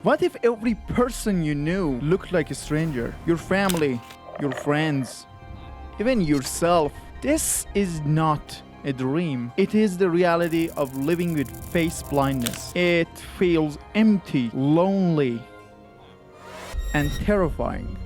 What if every person you knew looked like a stranger? Your family, your friends, even yourself. This is not a dream. It is the reality of living with face blindness. It feels empty, lonely, and terrifying.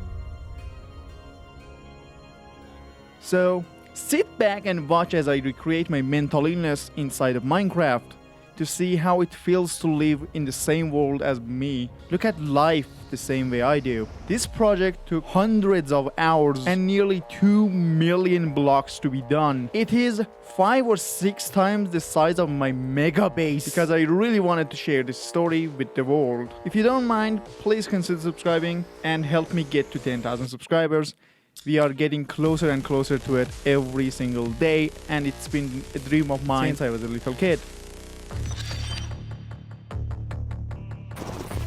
So, sit back and watch as I recreate my mental illness inside of Minecraft to see how it feels to live in the same world as me. Look at life the same way I do. This project took hundreds of hours and nearly 2 million blocks to be done. It is 5 or 6 times the size of my mega base because I really wanted to share this story with the world. If you don't mind, please consider subscribing and help me get to 10,000 subscribers. We are getting closer and closer to it every single day, and it's been a dream of mine since I was a little kid.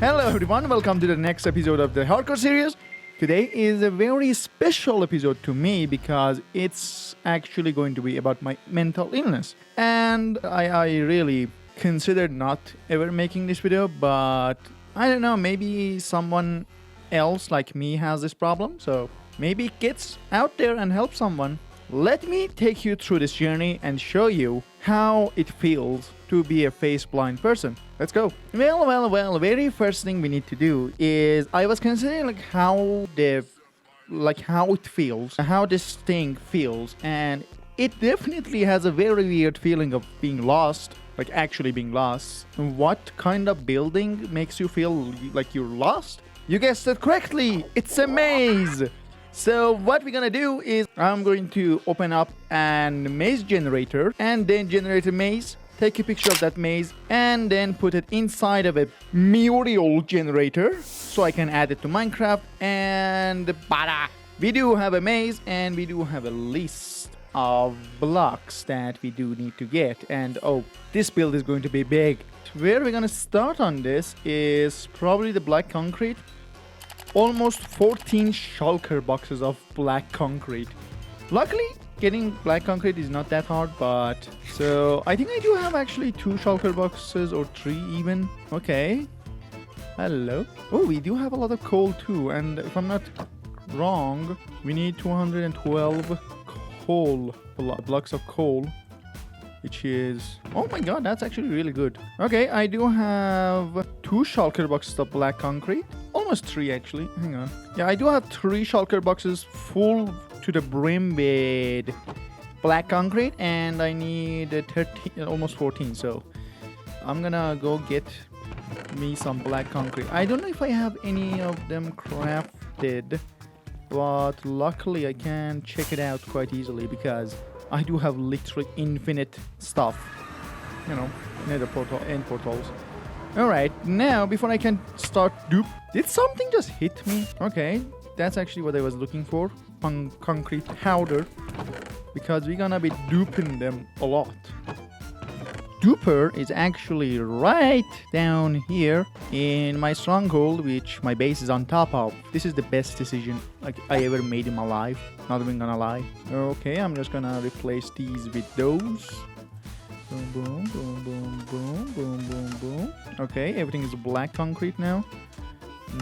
Hello everyone, welcome to the next episode of the Hardcore series. Today is a very special episode to me because it's actually going to be about my mental illness. And I really considered not ever making this video, but I don't know, maybe someone else like me has this problem, so maybe it gets out there and helps someone. Let me take you through this journey and show you how it feels to be a face blind person. Let's go. Well, very first thing we need to do is I was considering how it feels, how this thing feels, and it definitely has a very weird feeling of being lost, like actually being lost. What kind of building makes you feel like you're lost? You guessed it correctly, it's a maze! So what we're gonna do is I'm going to open up an maze generator and then generate a maze, take a picture of that maze and then put it inside of a Muriel generator so I can add it to Minecraft. And we do have a maze and we do have a list of blocks that we do need to get. And oh, this build is going to be big. Where we're gonna start on this is probably the black concrete. Almost 14 shulker boxes of black concrete. Luckily, getting black concrete is not that hard, but... So, I think I do have actually 2 shulker boxes, or 3 even. Okay. Hello. Oh, we do have a lot of coal too, and if I'm not wrong, we need 212 coal, blocks of coal. Which is... Oh my god, that's actually really good. Okay, I do have 2 shulker boxes of black concrete. Almost 3 actually. Hang on. Yeah, I do have 3 shulker boxes full to the brim with black concrete. And I need 13, almost 14. So I'm gonna go get me some black concrete. I don't know if I have any of them crafted. But luckily I can check it out quite easily because I do have literally infinite stuff. You know, nether portal, end portals. Alright, now before I can start dupe... Did something just hit me? Okay, that's actually what I was looking for. Concrete powder. Because we're gonna be duping them a lot. Duper is actually right down here in my stronghold, which my base is on top of. This is the best decision I ever made in my life. Not even gonna lie. Okay, I'm just gonna replace these with those. Boom, boom, boom, boom, boom, boom, boom, boom. Okay, everything is black concrete now.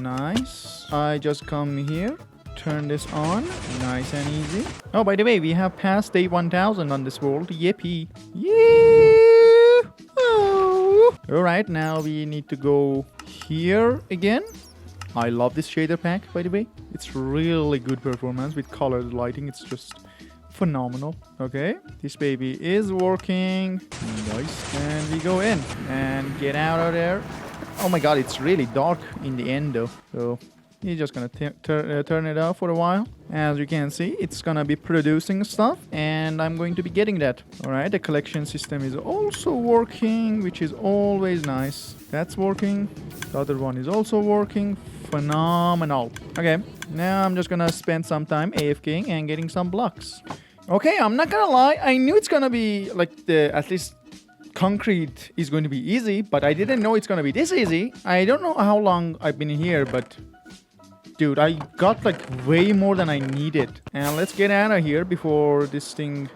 Nice. I just come here, turn this on. Nice and easy. Oh, by the way, we have passed day 1000 on this world. Yippee. Yeah. Oh. Alright, now we need to go here again. I love this shader pack, by the way. It's really good performance with colored lighting. It's just phenomenal. Okay, this baby is working. Nice. And we go in and get out of there. Oh my god, it's really dark in the end though. So you're just gonna turn it off for a while. As you can see, it's gonna be producing stuff and I'm going to be getting that. Alright, the collection system is also working, which is always nice. That's working. The other one is also working. Phenomenal. Okay, now I'm just gonna spend some time AFKing and getting some blocks. Okay, I'm not gonna lie, I knew it's gonna be like at least concrete is going to be easy, but I didn't know it's gonna be this easy. I don't know how long I've been here, but dude, I got like way more than I needed. And let's get out of here before this thing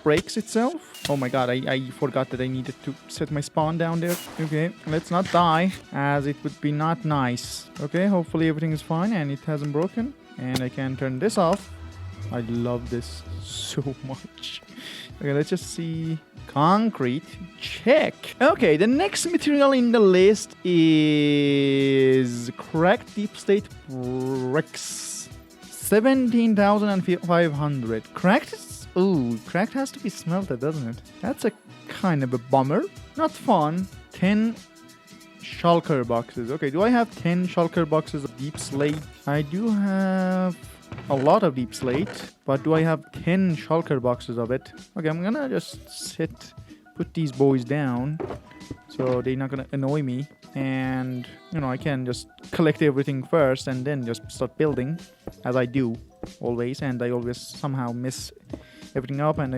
breaks itself. Oh my god, I forgot that I needed to set my spawn down there. Okay, let's not die, as it would be not nice. Okay, hopefully everything is fine and it hasn't broken. And I can turn this off. I love this so much. Okay, let's just see. Concrete, check. Okay, the next material in the list is cracked Deepslate bricks. 17,500. Cracked is... Ooh, cracked has to be smelted, doesn't it? That's a kind of a bummer. Not fun. 10 shulker boxes. Okay, do I have 10 shulker boxes of Deepslate? I do have a lot of Deepslate, but do I have 10 shulker boxes of it? Okay, I'm gonna just put these boys down so they're not gonna annoy me, and I can just collect everything first and then just start building, as I do always, and I always somehow miss everything up, and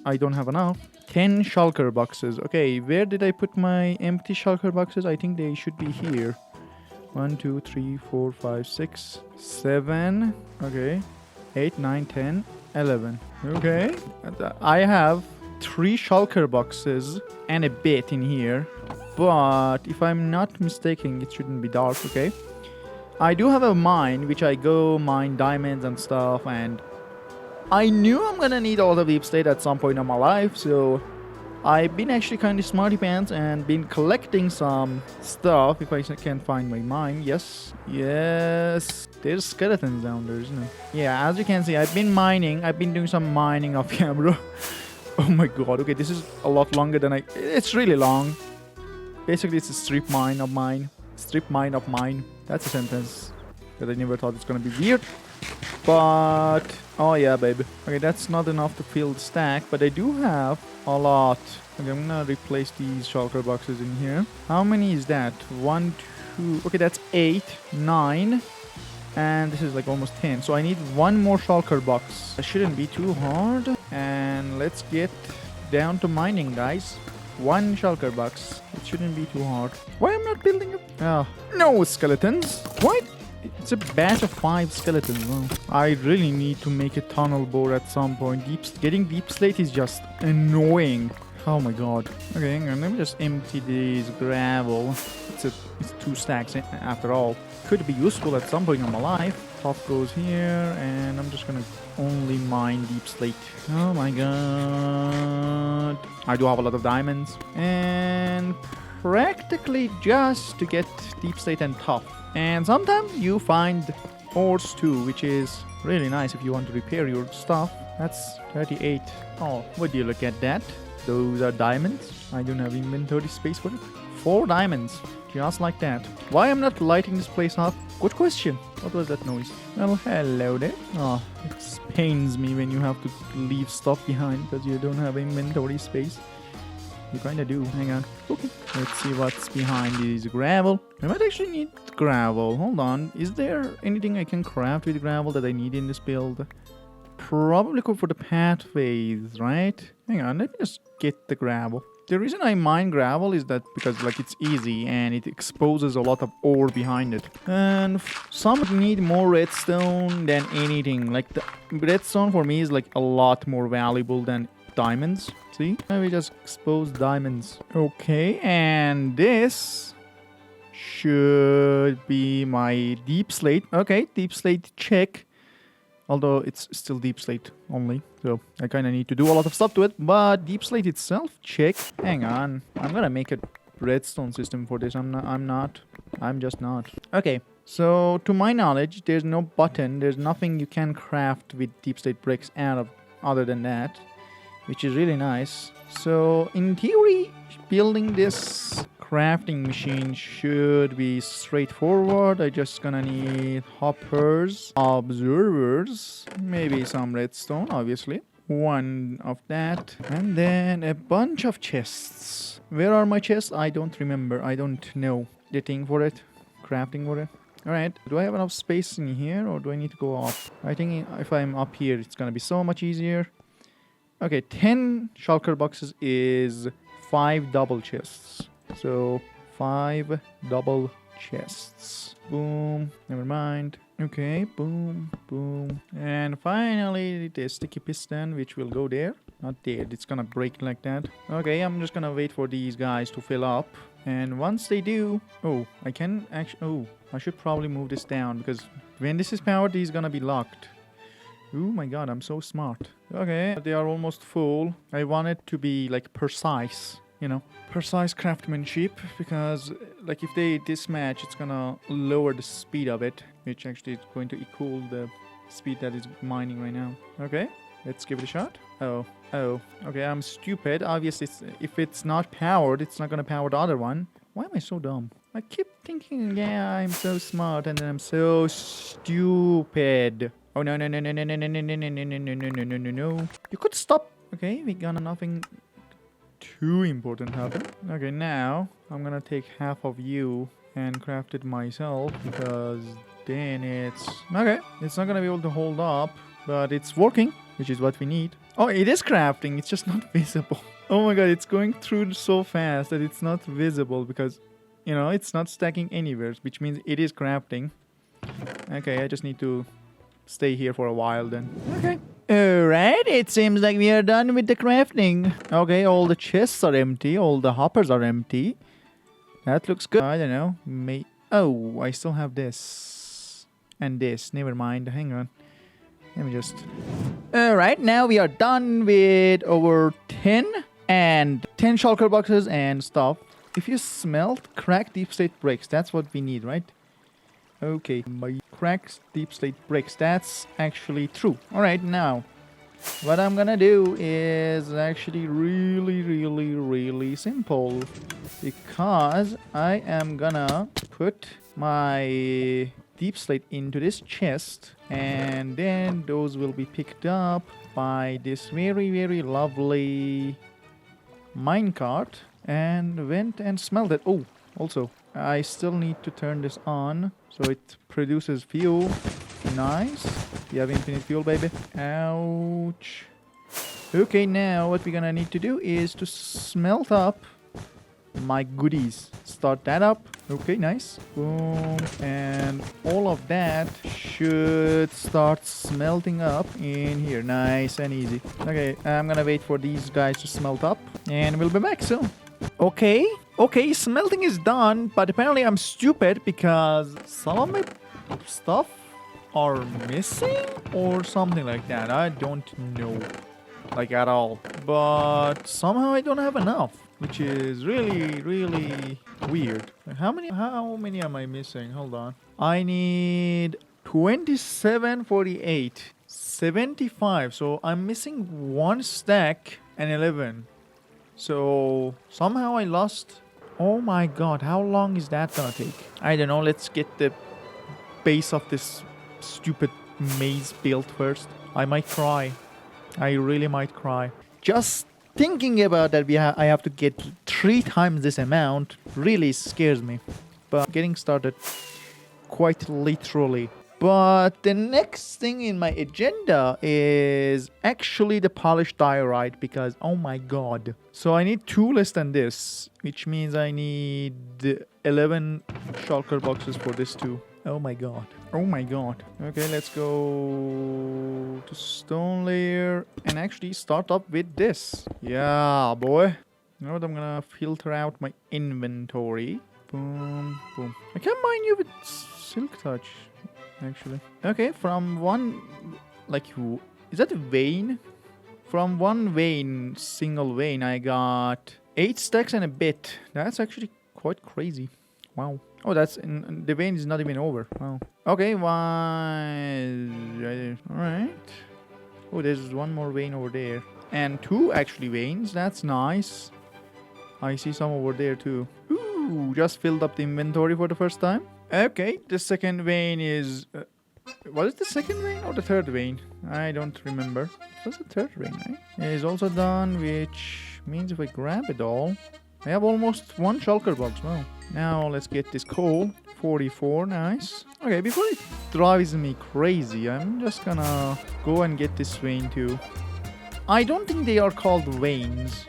I don't have enough. 10 shulker boxes. Okay, where did I put my empty shulker boxes? I think they should be here. 1, 2, 3, 4, 5, 6, 7. Okay. 8, 9, 10, 11. Okay. I have 3 shulker boxes and a bit in here. But if I'm not mistaken, it shouldn't be dark. Okay. I do have a mine, which I go mine diamonds and stuff. And I knew I'm gonna need all the Deepslate at some point in my life. So I've been actually kind of smarty pants and been collecting some stuff if I can find my mine. Yes. There's skeletons down there, isn't it? Yeah, as you can see, I've been mining. I've been doing some mining off camera. Oh my god. Okay, this is a lot longer than it's really long. Basically, it's a strip mine of mine. Strip mine of mine. That's a sentence that I never thought it's gonna be weird. But oh yeah, baby. Okay, that's not enough to fill the stack, but I do have a lot. Okay, I'm gonna replace these shulker boxes in here. How many is that? 1, 2. Okay, that's 8, 9, and this is like almost 10. So I need one more shulker box. It shouldn't be too hard. And let's get down to mining, guys. 1 shulker box. It shouldn't be too hard. Why am I not building it? Oh, no skeletons. What? It's a batch of 5 skeletons. Wow. I really need to make a tunnel bore at some point. Getting Deepslate is just annoying. Oh my god. Okay, hang on. Let me just empty this gravel. It's 2 stacks after all. Could be useful at some point in my life. Top goes here, and I'm just gonna only mine Deepslate. Oh my god. I do have a lot of diamonds. And practically just to get Deepslate and tough. And sometimes you find ores too, which is really nice if you want to repair your stuff. That's 38. Oh, would you look at that? Those are diamonds. I don't have inventory space for it. 4 diamonds. Just like that. Why I'm not lighting this place up? Good question. What was that noise? Well, hello there. Oh, it pains me when you have to leave stuff behind because you don't have inventory space. You kinda do. Hang on. Okay. Let's see what's behind this gravel. I might actually need gravel. Hold on. Is there anything I can craft with gravel that I need in this build? Probably go for the pathways, right? Hang on. Let me just get the gravel. The reason I mine gravel is that because it's easy and it exposes a lot of ore behind it. And some need more redstone than anything. Like the redstone for me is a lot more valuable than diamonds. See? We just expose diamonds. Okay, and this should be my Deepslate. Okay, Deepslate check. Although it's still Deepslate only, so I kind of need to do a lot of stuff to it. But Deepslate itself, check. Hang on, I'm gonna make a redstone system for this. I'm just not. Okay, so to my knowledge, there's no button. There's nothing you can craft with Deepslate bricks other than that, which is really nice. So in theory, building this crafting machine should be straightforward. I just gonna need hoppers, observers, maybe some redstone, obviously. 1 of that, and then a bunch of chests. Where are my chests? I don't remember. I don't know the thing for it, crafting for it. Alright, do I have enough space in here or do I need to go up? I think if I'm up here, it's gonna be so much easier. Okay, 10 shulker boxes is 5 double chests. So 5 double chests. Boom. Never mind. Okay. Boom. Boom. And finally, the sticky piston, which will go there. Not there. It's gonna break like that. Okay, I'm just gonna wait for these guys to fill up. And once they do... Oh, I can actually... Oh, I should probably move this down because when this is powered, he's gonna be locked. Oh my god, I'm so smart. Okay, they are almost full. I want it to be like precise, you know, precise craftsmanship, because like if they dismatch, it's gonna lower the speed of it, which actually is going to equal the speed that is mining right now. Okay, let's give it a shot. Oh, okay, I'm stupid. Obviously, if it's not powered, it's not gonna power the other one. Why am I so dumb? I keep thinking, yeah, I'm so smart, and then I'm so stupid. Oh no. You could stop. Okay, we got nothing too important happen. Okay, now I'm gonna take half of you and craft it myself, because then it's okay. It's not gonna be able to hold up, but it's working, which is what we need. Oh, it is crafting. It's just not visible. Oh my god, it's going through so fast that it's not visible because, you know, it's not stacking anywhere, which means it is crafting. Okay, I just need to stay here for a while then. Okay. Alright, it seems like we are done with the crafting. Okay, all the chests are empty, all the hoppers are empty. That looks good. I don't know. Oh, I still have this. And this. Never mind. Hang on. Let me just... Alright, now we are done with over 10 shulker boxes and stuff. If you smelt cracked Deepslate bricks, that's what we need, right? Okay, my cracked Deepslate bricks, that's actually true. Alright, now, what I'm gonna do is actually really simple. Because I am gonna put my Deepslate into this chest, and then those will be picked up by this very lovely minecart, and went and smelled it. Oh, also, I still need to turn this on so it produces fuel. Nice. You have infinite fuel, baby. Ouch. Okay, now what we're gonna need to do is to smelt up my goodies. Start that up. Okay, nice. Boom. And all of that should start smelting up in here. Nice and easy. Okay, I'm gonna wait for these guys to smelt up, and we'll be back soon. Okay, smelting is done, but apparently I'm stupid because some of my stuff are missing or something like that. I don't know, like at all. But somehow I don't have enough, which is really weird. How many am I missing? Hold on. I need 27, 48, 75. So I'm missing one stack and 11. So somehow I lost. Oh my god, how long is that gonna take? I don't know. Let's get the base of this stupid maze built first. I might cry. I really might cry. Just thinking about that I have to get 3 times this amount really scares me. But getting started quite literally. But the next thing in my agenda is actually the polished diorite, because oh my god. So I need 2 less than this, which means I need 11 shulker boxes for this too. Oh my god. Oh my god. Okay, let's go to stone layer and actually start up with this. Yeah, boy. You know what? I'm gonna filter out my inventory. Boom, boom. I can't mine you with silk touch, actually. Okay, from one, like, is that a vein? From one vein, single vein, I got 8 stacks and a bit. That's actually quite crazy. Wow. Oh, that's the vein is not even over. Wow. Okay, one. Alright. Oh, there's one more vein over there. And 2 actually veins. That's nice. I see some over there too. Ooh, just filled up the inventory for the first time. Okay, the second vein is... was it the second vein or the third vein? I don't remember. It was the third vein, right? It is also done, which means if I grab it all, I have almost 1 shulker box. Wow. Now let's get this coal. 44, nice. Okay, before it drives me crazy, I'm just gonna go and get this vein too. I don't think they are called veins,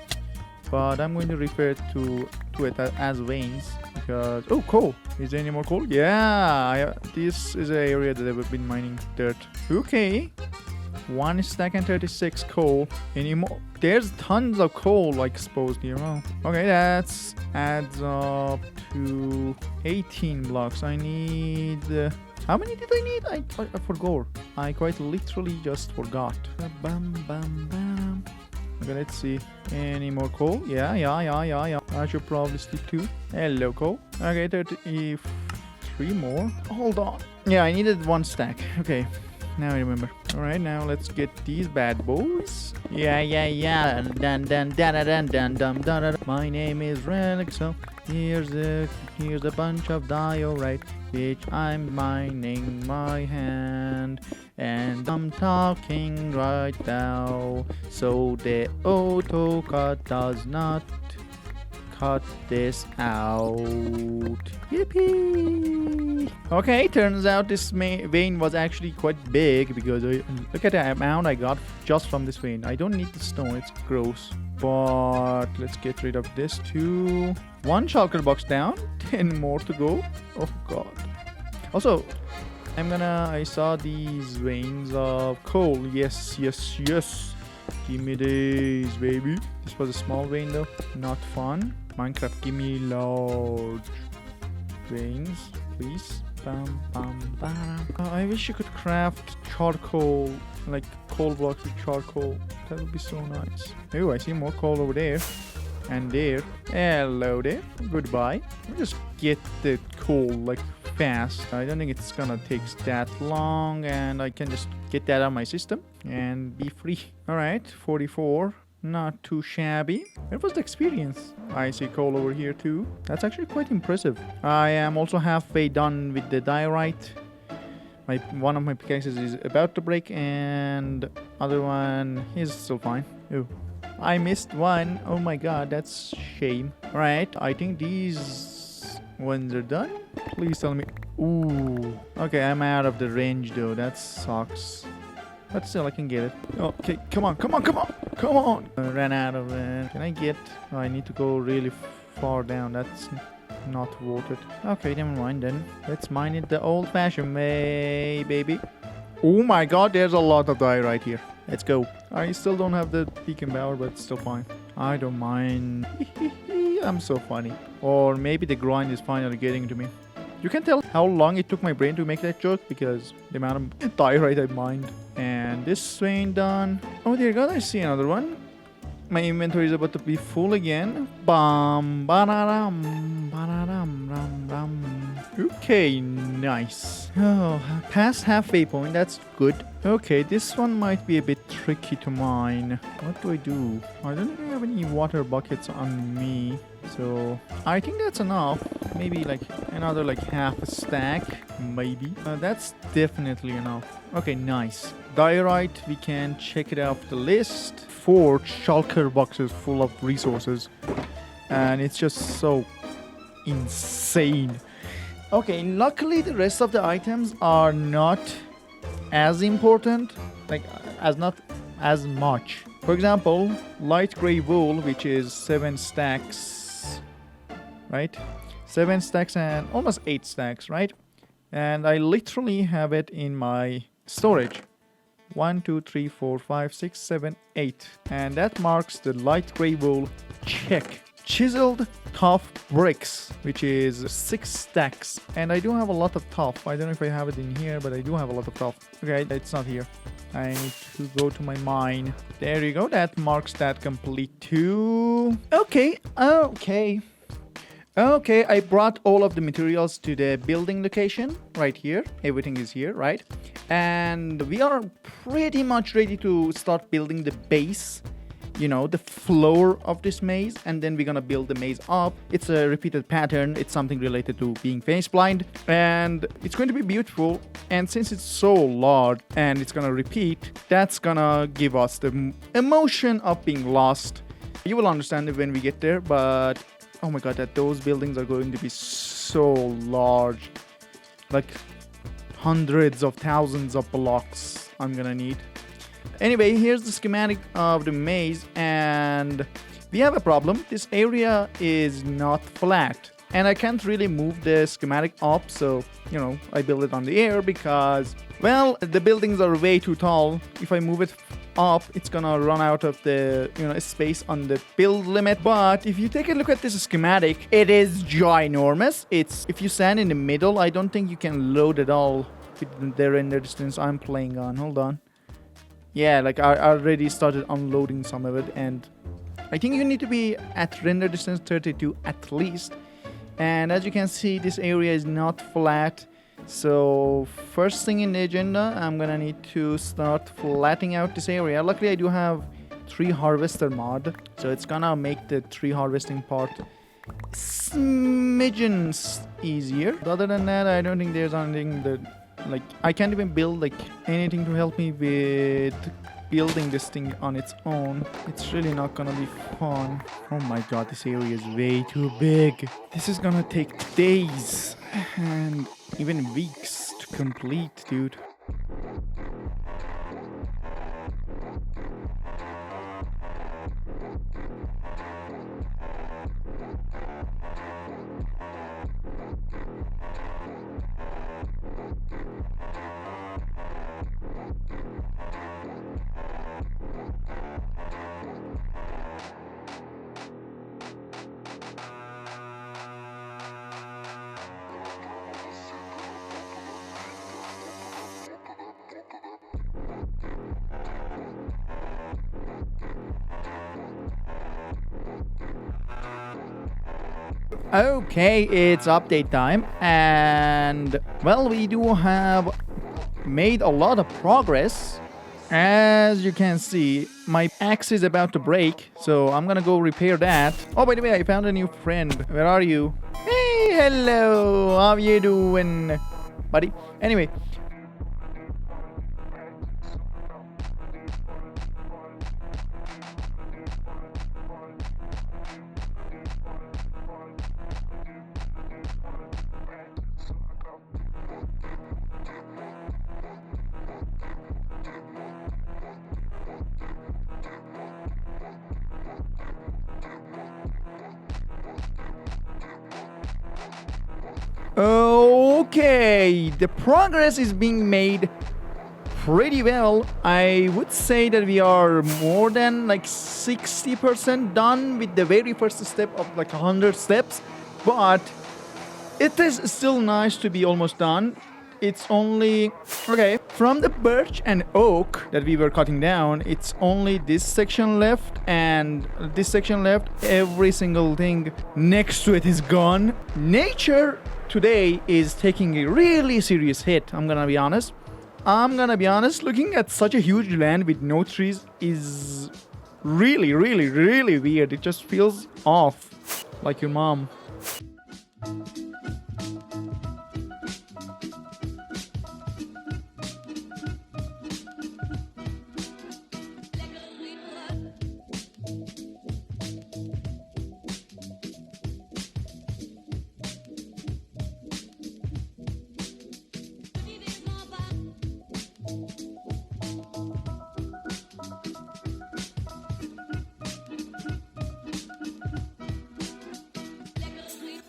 but I'm going to refer to to it as veins. Because oh, coal. Is there any more coal? Yeah, this is an area that I've been mining dirt. Okay. 1 stack and 36 coal. Any more? There's tons of coal exposed here. Oh. Okay, that's adds up to 18 blocks. I need... how many did I need? I forgot. I quite literally just forgot. Bam, bam, bam. Okay, let's see. Any more coal? Yeah. I should probably stick to. Hello, coal. Okay, 33 more. Hold on. Yeah, I needed 1 stack. Okay. Now I remember. Alright, now let's get these bad boys. Yeah. Dun dun dun dun dun dun dun. My name is RELIXSAW. Here's a bunch of diorite which I'm mining my hand. And I'm talking right now, so the auto cut does not cut this out. Yippee! Okay, turns out this vein was actually quite big because look at the amount I got just from this vein. I don't need the stone, it's gross. But let's get rid of this too. 1 shulker box down, 10 more to go. Oh god. Also, I saw these veins of coal. Yes. Give me these, baby. This was a small vein though, not fun. Minecraft, give me large veins, please. Bam, bam, bam. I wish you could craft charcoal, like coal blocks with charcoal. That would be so nice. Oh, I see more coal over there. And there. Hello there. Goodbye. Let me just get the coal like fast. I don't think it's gonna take that long, and I can just get that out of my system and be free. Alright, 44. Not too shabby. It was the experience. I see coal over here too. That's actually quite impressive. I am also halfway done with the diorite. One of my pickaxes is about to break, and other one is still fine. Oh, I missed one. Oh my god, that's shame. Right, I think these ones are done. Please tell me. Ooh. Okay, I'm out of the range though. That sucks. But still, I can get it. Okay, come on. Ran out of it. Can I get... Oh, I need to go really far down. That's not worth it. Okay, never mind then. Let's mine it the old-fashioned way, baby. Oh my god, there's a lot of diorite here. Let's go. I still don't have the beacon power, but it's still fine. I don't mind. I'm so funny. Or maybe the grind is finally getting to me. You can tell how long it took my brain to make that joke because the amount of diorite I mined. And this vein done. Oh dear god, I see another one. My inventory is about to be full again. Bam, ba-da-dum, ba-da-dum, rum, rum. Okay, nice. Oh, past halfway point, that's good. Okay, this one might be a bit tricky to mine. What do I do? I don't even have any water buckets on me. So, I think that's enough. Maybe like another like half a stack. Maybe. That's definitely enough. Okay, nice. Diorite, we can check it off the list. 4 shulker boxes full of resources. And it's just so insane. Okay, luckily the rest of the items are not as important. Like, not as much. For example, light gray wool, which is 7 stacks. Right? 7 stacks and almost 8 stacks, right? And I literally have it in my storage. 1, 2, 3, 4, 5, 6, 7, 8. And that marks the light gray wool check. Chiseled tough bricks, which is 6 stacks. And I do have a lot of tough. I don't know if I have it in here, but I do have a lot of tough. Okay, it's not here. I need to go to my mine. There you go. That marks that complete too. Okay, I brought all of the materials to the building location right here. Everything is here, right? And we are pretty much ready to start building the base, you know, the floor of this maze, and then we're gonna build the maze up. It's a repeated pattern. It's something related to being face blind, and it's going to be beautiful. And since it's so large and it's gonna repeat, that's gonna give us the emotion of being lost. You will understand it when we get there, but oh my god, those buildings are going to be so large, like hundreds of thousands of blocks I'm gonna need. Anyway, here's the schematic of the maze, and we have a problem. This area is not flat. And I can't really move the schematic up, so, you know, I build it on the air because, well, the buildings are way too tall. If I move it up, it's gonna run out of the, you know, space on the build limit. But if you take a look at this schematic, it is ginormous. It's, if you stand in the middle, I don't think you can load it all with the render distance I'm playing on. Hold on. Yeah, like I already started unloading some of it, and I think you need to be at render distance 32 at least. And as you can see, this area is not flat. So first thing in the agenda, I'm gonna need to start flattening out this area. Luckily, I do have tree harvester mod, so it's gonna make the tree harvesting part smidgens easier. Other than that, I don't think there's anything that, like, I can't even build like anything to help me with building this thing on its own. It's really not gonna be fun. Oh my god, this area is way too big. This is gonna take days and even weeks to complete, dude. Okay, it's update time, and well, we do have made a lot of progress. As you can see, my axe is about to break, so I'm gonna go repair that. Oh, by the way, I found a new friend. Where are you? Hey, hello, how you doing, buddy? Anyway, okay, the progress is being made pretty well. I would say that we are more than like 60% done with the very first step of like 100 steps, but it is still nice to be almost done. It's only, okay, from the birch and oak that we were cutting down, it's only this section left and this section left. Every single thing next to it is gone. Nature today is taking a really serious hit, I'm gonna be honest. Looking at such a huge land with no trees is really weird. It just feels off, like your mom.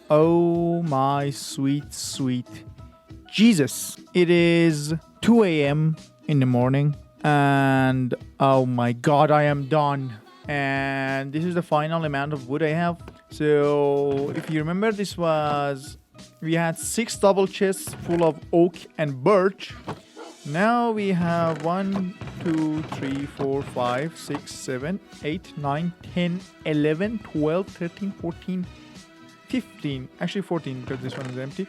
Oh my sweet Jesus. It is 2 a.m. in the morning and oh my god, I am done. And this is the final amount of wood I have. So if you remember, we had 6 double chests full of oak and birch. Now we have 1, 2, 3, 4, 5, 6, 7, 8, 9, 10, 11, 12, 13, 14, 15, actually 14 because this one is empty.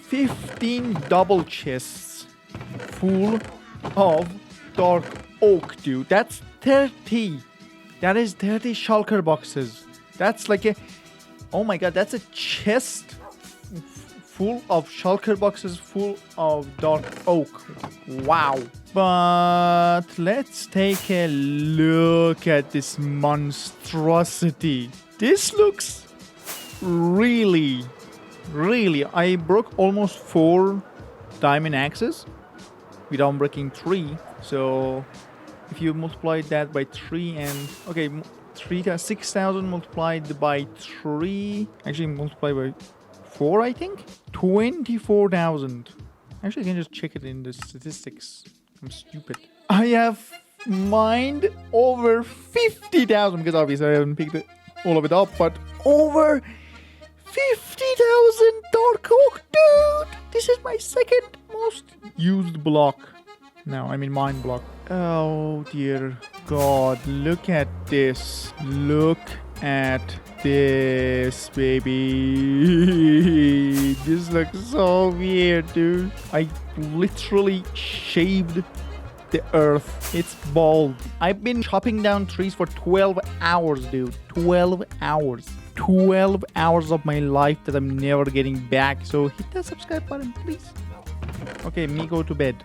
15 double chests full of dark oak, dude. That's 30. That is 30 shulker boxes. That's like a, oh my god, that's a chest full of shulker boxes full of dark oak. Wow. But let's take a look at this monstrosity. This looks really, I broke almost 4 diamond axes without breaking 3. So if you multiply that by 3 and okay, 6,000 multiplied by 3. Actually, multiplied by 4, I think. 24,000. Actually, I can just check it in the statistics. I'm stupid. I have mined over 50,000 because obviously I haven't picked all of it up, but over 50,000 dark oak, dude! This is my second most used block. No, I mean mine block. Oh dear God, look at this. Look at this, baby. This looks so weird, dude. I literally shaved the earth. It's bald. I've been chopping down trees for 12 hours, dude. 12 hours. 12 hours of my life that I'm never getting back. So hit that subscribe button, please. Okay, me go to bed.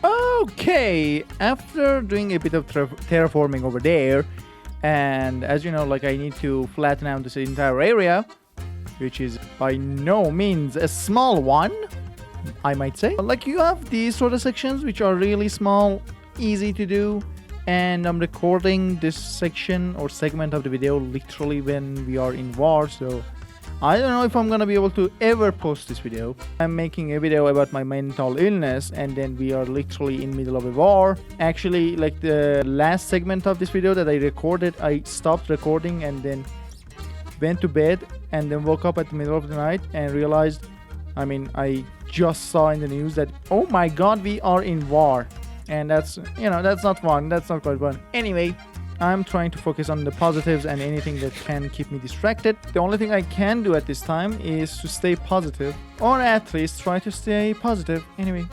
Okay, after doing a bit of terraforming over there, and as you know, like I need to flatten out this entire area, which is by no means a small one, I might say. Like you have these sort of sections which are really small, easy to do, and I'm recording this section or segment of the video literally when we are in war, so I don't know if I'm gonna be able to ever post this video. I'm making a video about my mental illness and then we are literally in middle of a war. Actually, like the last segment of this video that I recorded, I stopped recording and then went to bed and then woke up at the middle of the night and realized, I mean, I just saw in the news that, oh my God, we are in war. And that's, you know, that's not fun. That's not quite fun. Anyway, I'm trying to focus on the positives and anything that can keep me distracted. The only thing I can do at this time is to stay positive, or at least try to stay positive. Anyway.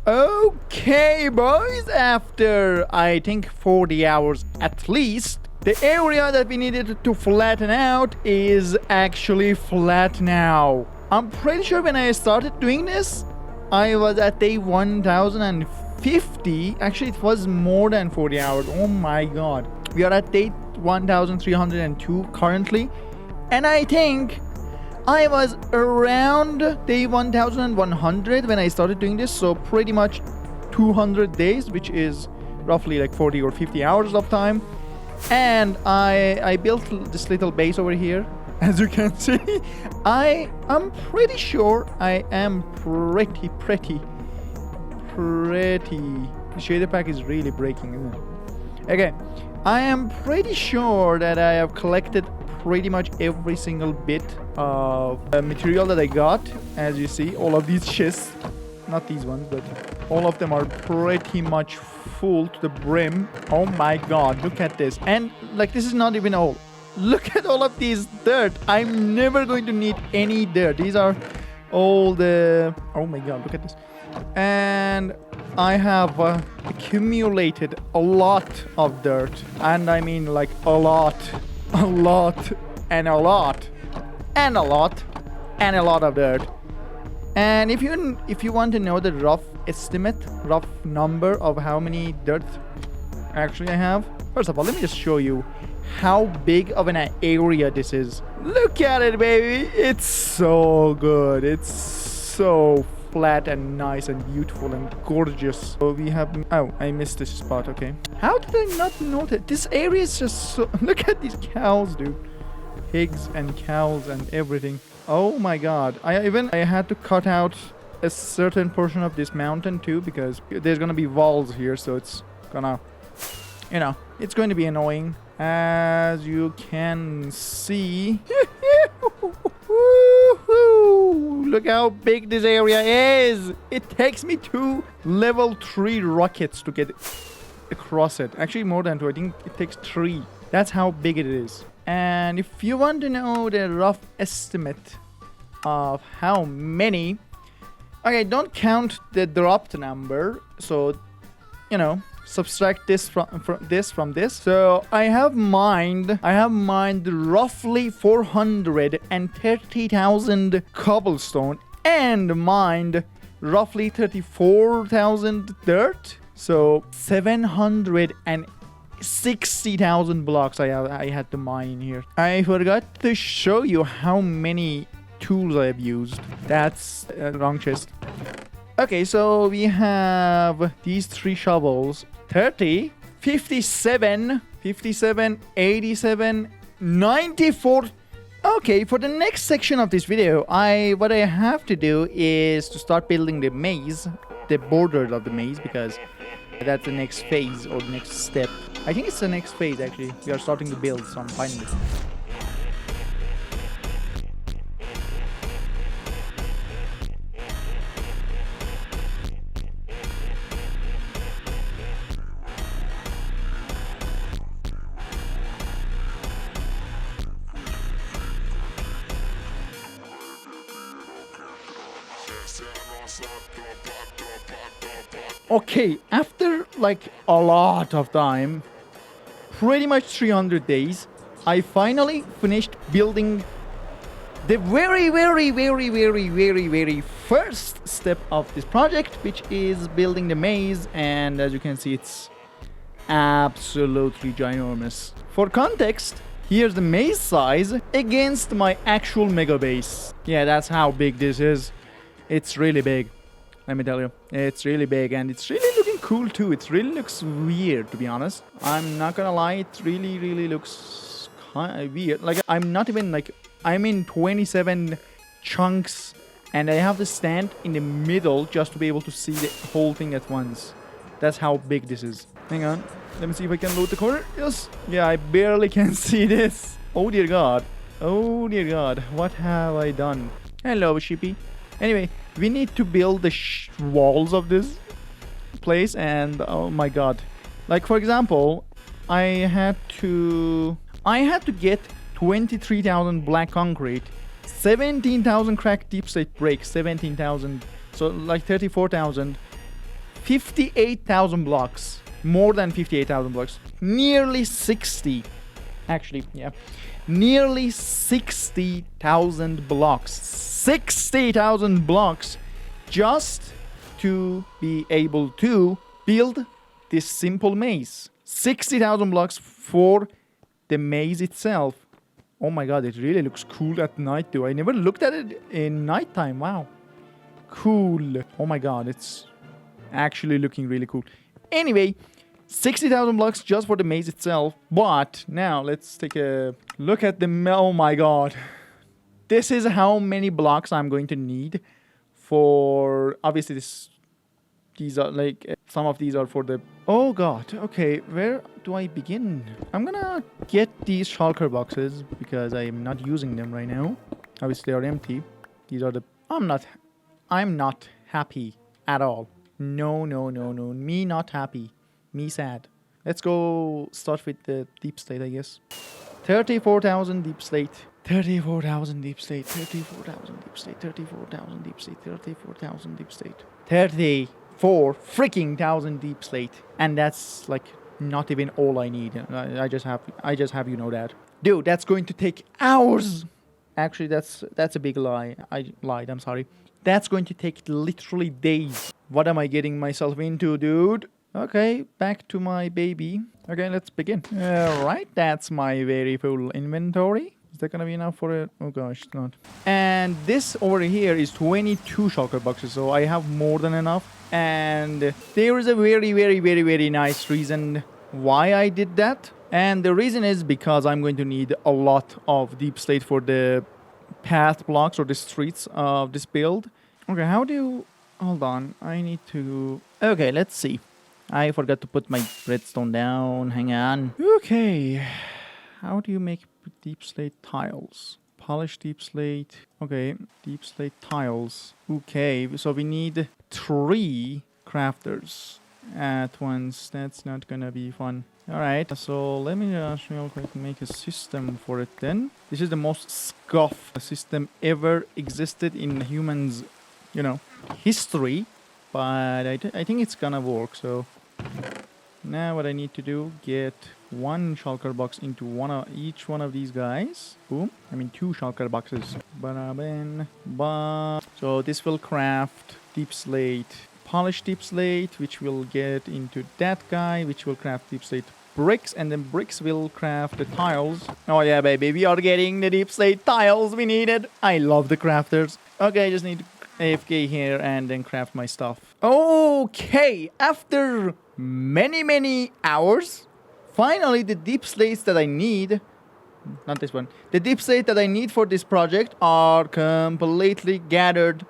Okay, boys, after I think 40 hours at least, the area that we needed to flatten out is actually flat now. I'm pretty sure when I started doing this, I was at day 1050. Actually, it was more than 40 hours. Oh my God. We are at day 1302 currently. And I think I was around day 1100 when I started doing this, so pretty much 200 days, which is roughly like 40 or 50 hours of time. And I built this little base over here, as you can see. I'm pretty sure I am pretty. The shader pack is really breaking, isn't it? Okay, I am pretty sure that I have collected pretty much every single bit of material that I got. As you see, all of these chests, not these ones, but all of them are pretty much full to the brim. Oh my God, look at this. And like, this is not even all. Look at all of these dirt. I'm never going to need any dirt. These are all the, oh my God, look at this. And I have accumulated a lot of dirt, and I mean like a lot and a lot of dirt. And if you want to know the rough number of how many dirt actually I have, first of all, let me just show you how big of an area this is. Look at it, baby. It's so good. It's so flat and nice and beautiful and gorgeous. So we have, oh, I missed this spot. Okay, how did I not notice? This area is just so, look at these cows, dude. Pigs and cows and everything. Oh my God, I had to cut out a certain portion of this mountain too, because there's gonna be walls here, so it's gonna, you know, it's going to be annoying, as you can see. Look how big this area is. It takes me 2 level 3 rockets to get across it. Actually, more than 2. I think it takes 3. That's how big it is. And if you want to know the rough estimate of how many... Okay, don't count the dropped number. So, you know, subtract this from this. So I have mined roughly 430,000 cobblestone and mined roughly 34,000 dirt. So 760,000 blocks I had to mine in here. I forgot to show you how many tools I have used. That's wrong chest. Okay, so we have these 3 shovels. 30, 57, 87, 94. Okay, for the next section of this video, what I have to do is to start building the maze, the borders of the maze, because that's the next phase or the next step. I think it's the next phase actually. We are starting to build some finally. Okay, after like a lot of time, pretty much 300 days, I finally finished building the very first step of this project, which is building the maze. And as you can see, it's absolutely ginormous. For context, here's the maze size against my actual mega base. Yeah, that's how big this is. It's really big. Let me tell you, it's really big and it's really looking cool too. It really looks weird, to be honest. I'm not gonna lie, it really looks kind of weird. Like, I'm not even like, I'm in 27 chunks and I have to stand in the middle just to be able to see the whole thing at once. That's how big this is. Hang on, let me see if I can load the corner. Yes, yeah, I barely can see this. Oh dear God, what have I done? Hello, sheepy. Anyway, we need to build the walls of this place, and oh my God, like for example, I had to get 23,000 black concrete, 17,000 cracked deepslate bricks, 17,000, so like 34,000, 58,000 blocks, more than 58,000 blocks, nearly 60, actually, yeah. Nearly 60,000 blocks. 60,000 blocks just to be able to build this simple maze. 60,000 blocks for the maze itself. Oh my God, it really looks cool at night too. I never looked at it in nighttime. Wow. Cool. Oh my God, it's actually looking really cool. Anyway, 60,000 blocks just for the maze itself. But now let's take a look at the... Oh my God. This is how many blocks I'm going to need for... Obviously, these are like... Some of these are for the... Oh God. Okay, where do I begin? I'm gonna get these shulker boxes because I am not using them right now. Obviously, they are empty. These are the... I'm not happy at all. No. Me not happy. Me sad. Let's go start with the Deepslate, I guess. 34,000 Deepslate. 34,000 Deepslate. 34,000 Deepslate. 34,000 Deepslate. 34,000 Deepslate. 34 freaking thousand Deepslate. And that's like not even all I need. I just have you know that. Dude, that's going to take hours. Actually, that's a big lie. I lied, I'm sorry. That's going to take literally days. What am I getting myself into, dude? Okay, back to my baby. Okay, let's begin. Alright, that's my very full inventory. Is that gonna be enough for it? Oh gosh, it's not. And this over here is 22 shulker boxes, so I have more than enough. And there is a very nice reason why I did that. And the reason is because I'm going to need a lot of Deepslate for the path blocks or the streets of this build. Okay, how do you... Hold on, I need to... Okay, let's see. I forgot to put my redstone down. Hang on. Okay. How do you make Deepslate tiles? Polish deep slate. Okay, deep slate tiles. Okay, so we need 3 crafters at once. That's not gonna be fun. Alright, so let me just real quick make a system for it then. This is the most scuffed system ever existed in humans, you know, history. But I think it's gonna work, so... Now what I need to do, get 1 shulker box into each one of these guys. Boom. I mean 2 shulker boxes. So this will craft deep slate, polished deep slate, which will get into that guy, which will craft deep slate bricks, and then bricks will craft the tiles. Oh yeah, baby, we are getting the deep slate tiles we needed. I love the crafters. Okay, I just need AFK here and then craft my stuff. Okay, after many hours, finally the deep slates that I need, not this one, the deep slate that I need for this project are completely gathered.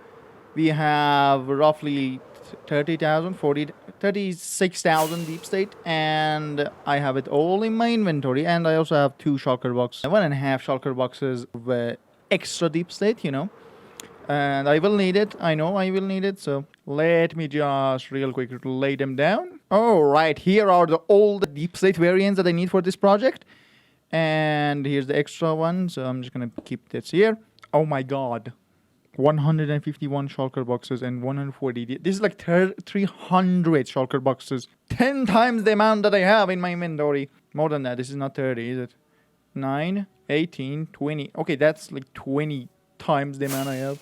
We have roughly 36,000 deep slate, and I have it all in my inventory, and I also have 2 shulker boxes, 1.5 shulker boxes of extra deep slate, you know. And I will need it. I know I will need it. So let me just real quick lay them down. All right, here are all the deep slate variants that I need for this project. And here's the extra one. So I'm just going to keep this here. Oh my God. 151 shulker boxes and 140. This is like 300 shulker boxes. 10 times the amount that I have in my inventory. More than that. This is not 30, is it? 9, 18, 20. Okay, that's like 20 times the amount I have.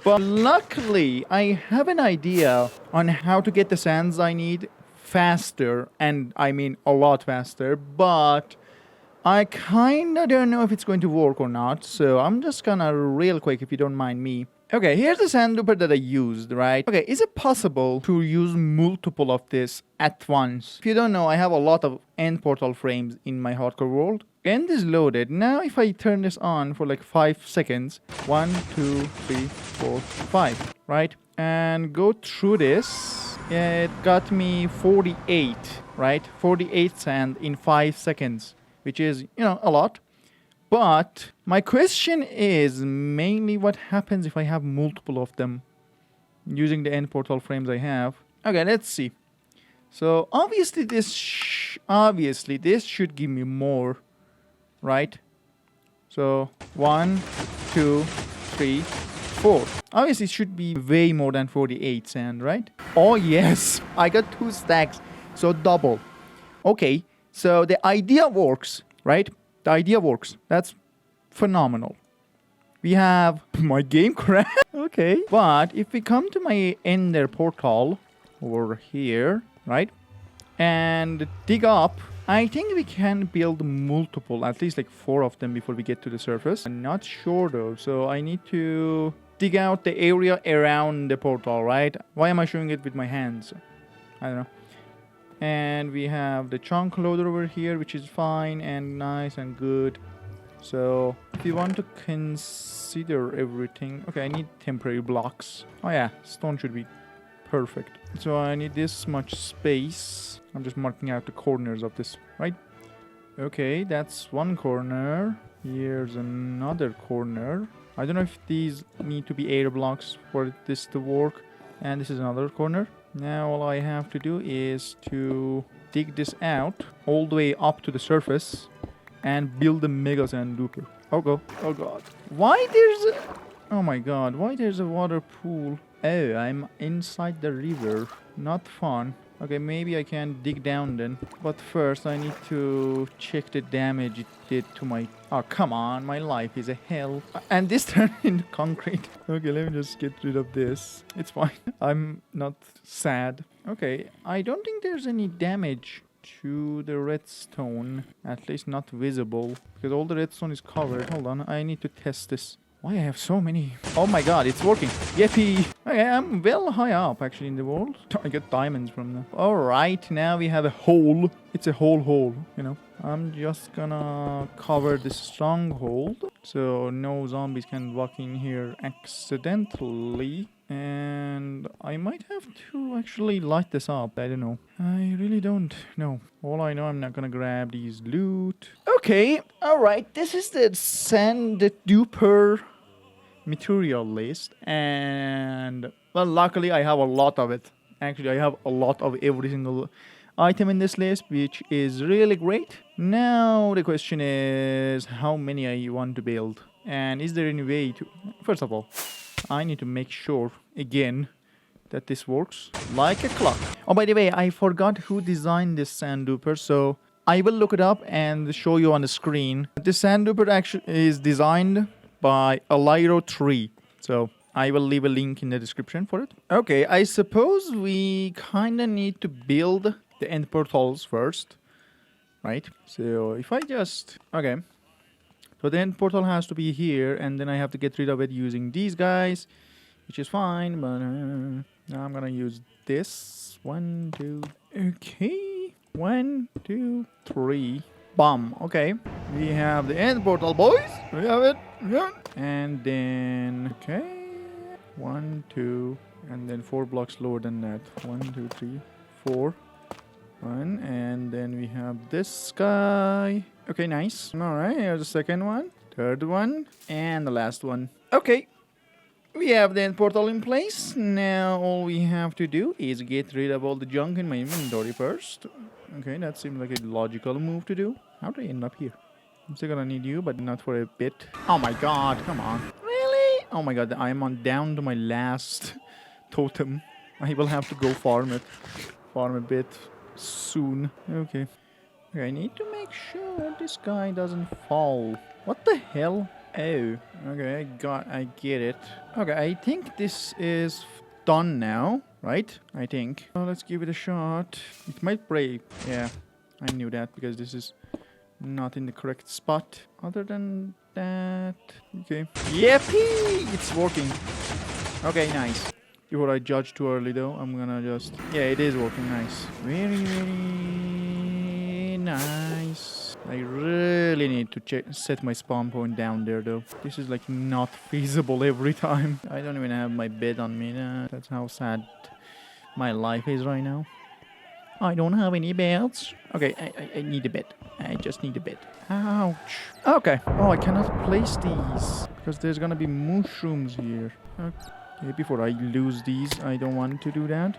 But luckily, I have an idea on how to get the sands I need faster. And I mean a lot faster. But I kinda don't know if it's going to work or not. So I'm just gonna real quick, if you don't mind me. Okay, here's the sand looper that I used, right? Okay, is it possible to use multiple of this at once? If you don't know, I have a lot of end portal frames in my hardcore world. End is loaded. Now if I turn this on for like 5 seconds, 1, 2, 3, 4, 5, right? And go through this, it got me 48, right? 48 sand in 5 seconds, which is, you know, a lot. But my question is mainly what happens if I have multiple of them using the end portal frames I have. Okay, let's see. So obviously this should give me more, right? So 1, 2, 3, 4. Obviously it should be way more than 48 sand, right? Oh yes, I got 2 stacks, so double. Okay, so the idea works, right? The idea works. That's phenomenal. We have my game crash. Okay. But if we come to my ender portal over here, right? And dig up, I think we can build multiple, at least like 4 of them before we get to the surface. I'm not sure though. So I need to dig out the area around the portal, right? Why am I showing it with my hands? I don't know. And we have the chunk loader over here, which is fine and nice and good. So if you want to consider everything... Okay, I need temporary blocks. Oh yeah, stone should be perfect. So I need this much space. I'm just marking out the corners of this, right? Okay, that's one corner. Here's another corner. I don't know if these need to be air blocks for this to work. And this is another corner. Now all I have to do is to dig this out all the way up to the surface and build a mega sand looper. Oh god. Why there's a... Oh my god, why there's a water pool? Oh, I'm inside the river. Not fun. Okay, maybe I can dig down then. But first I need to check the damage it did to my... Oh, come on, my life is a hell. And this turned into concrete. Okay, let me just get rid of this. It's fine. I'm not sad. Okay, I don't think there's any damage to the redstone. At least not visible. Because all the redstone is covered. Hold on, I need to test this. Why I have so many? Oh my god, it's working. Yippee! Okay, I'm well high up actually in the world. I get diamonds from them. Alright, now we have a hole. It's a whole hole, you know. I'm just gonna cover the stronghold so no zombies can walk in here accidentally. And I might have to actually light this up. I don't know. I really don't know. All I know, I'm not gonna grab these loot. Okay, alright, this is the sand duper material list, and well, luckily I have a lot of it. Actually, I have a lot of every single item in this list, which is really great. Now the question is how many I want to build, and is there any way to... First of all, I need to make sure again that this works like a clock. Oh, by the way, I forgot who designed this sand duper, so I will look it up and show you on the screen. This sand duper actually is designed by Aliro3, so I will leave a link in the description for it. Okay, I suppose we kinda need to build the end portals first, right? So if I just... Okay. So the end portal has to be here, and then I have to get rid of it using these guys, which is fine, but now I'm gonna use this. 1, 2... Okay. 1, 2, 3. Bomb. Okay. We have the end portal, boys. We have it. Yeah. And then... Okay. 1, 2, and then 4 blocks lower than that. 1, 2, 3, 4. 1, and then we have this guy. Okay, nice. Alright, here's the second one. Third one. And the last one. Okay. We have the end portal in place. Now all we have to do is get rid of all the junk in my inventory first. Okay, that seems like a logical move to do. How do I end up here? I'm still gonna need you, but not for a bit. Oh my god, come on. Really? Oh my god, I'm on down to my last totem. I will have to go farm it. Farm a bit soon. Okay. Okay, I need to make sure this guy doesn't fall. What the hell? Oh, okay, I get it. Okay, I think this is done now, right? I think. Well, let's give it a shot. It might break. Yeah, I knew that because this is not in the correct spot. Other than that, okay. Yippee! It's working. Okay, nice. Before I judge too early though, I'm gonna just... Yeah, it is working nice. Very, very nice. I really need to set my spawn point down there though. This is like not feasible every time. I don't even have my bed on me. That's how sad my life is right now. I don't have any beds. Okay, I need a bed. I just need a bed. Ouch. Okay. Oh, I cannot place these because there's gonna be mushrooms here. Okay, before I lose these, I don't want to do that.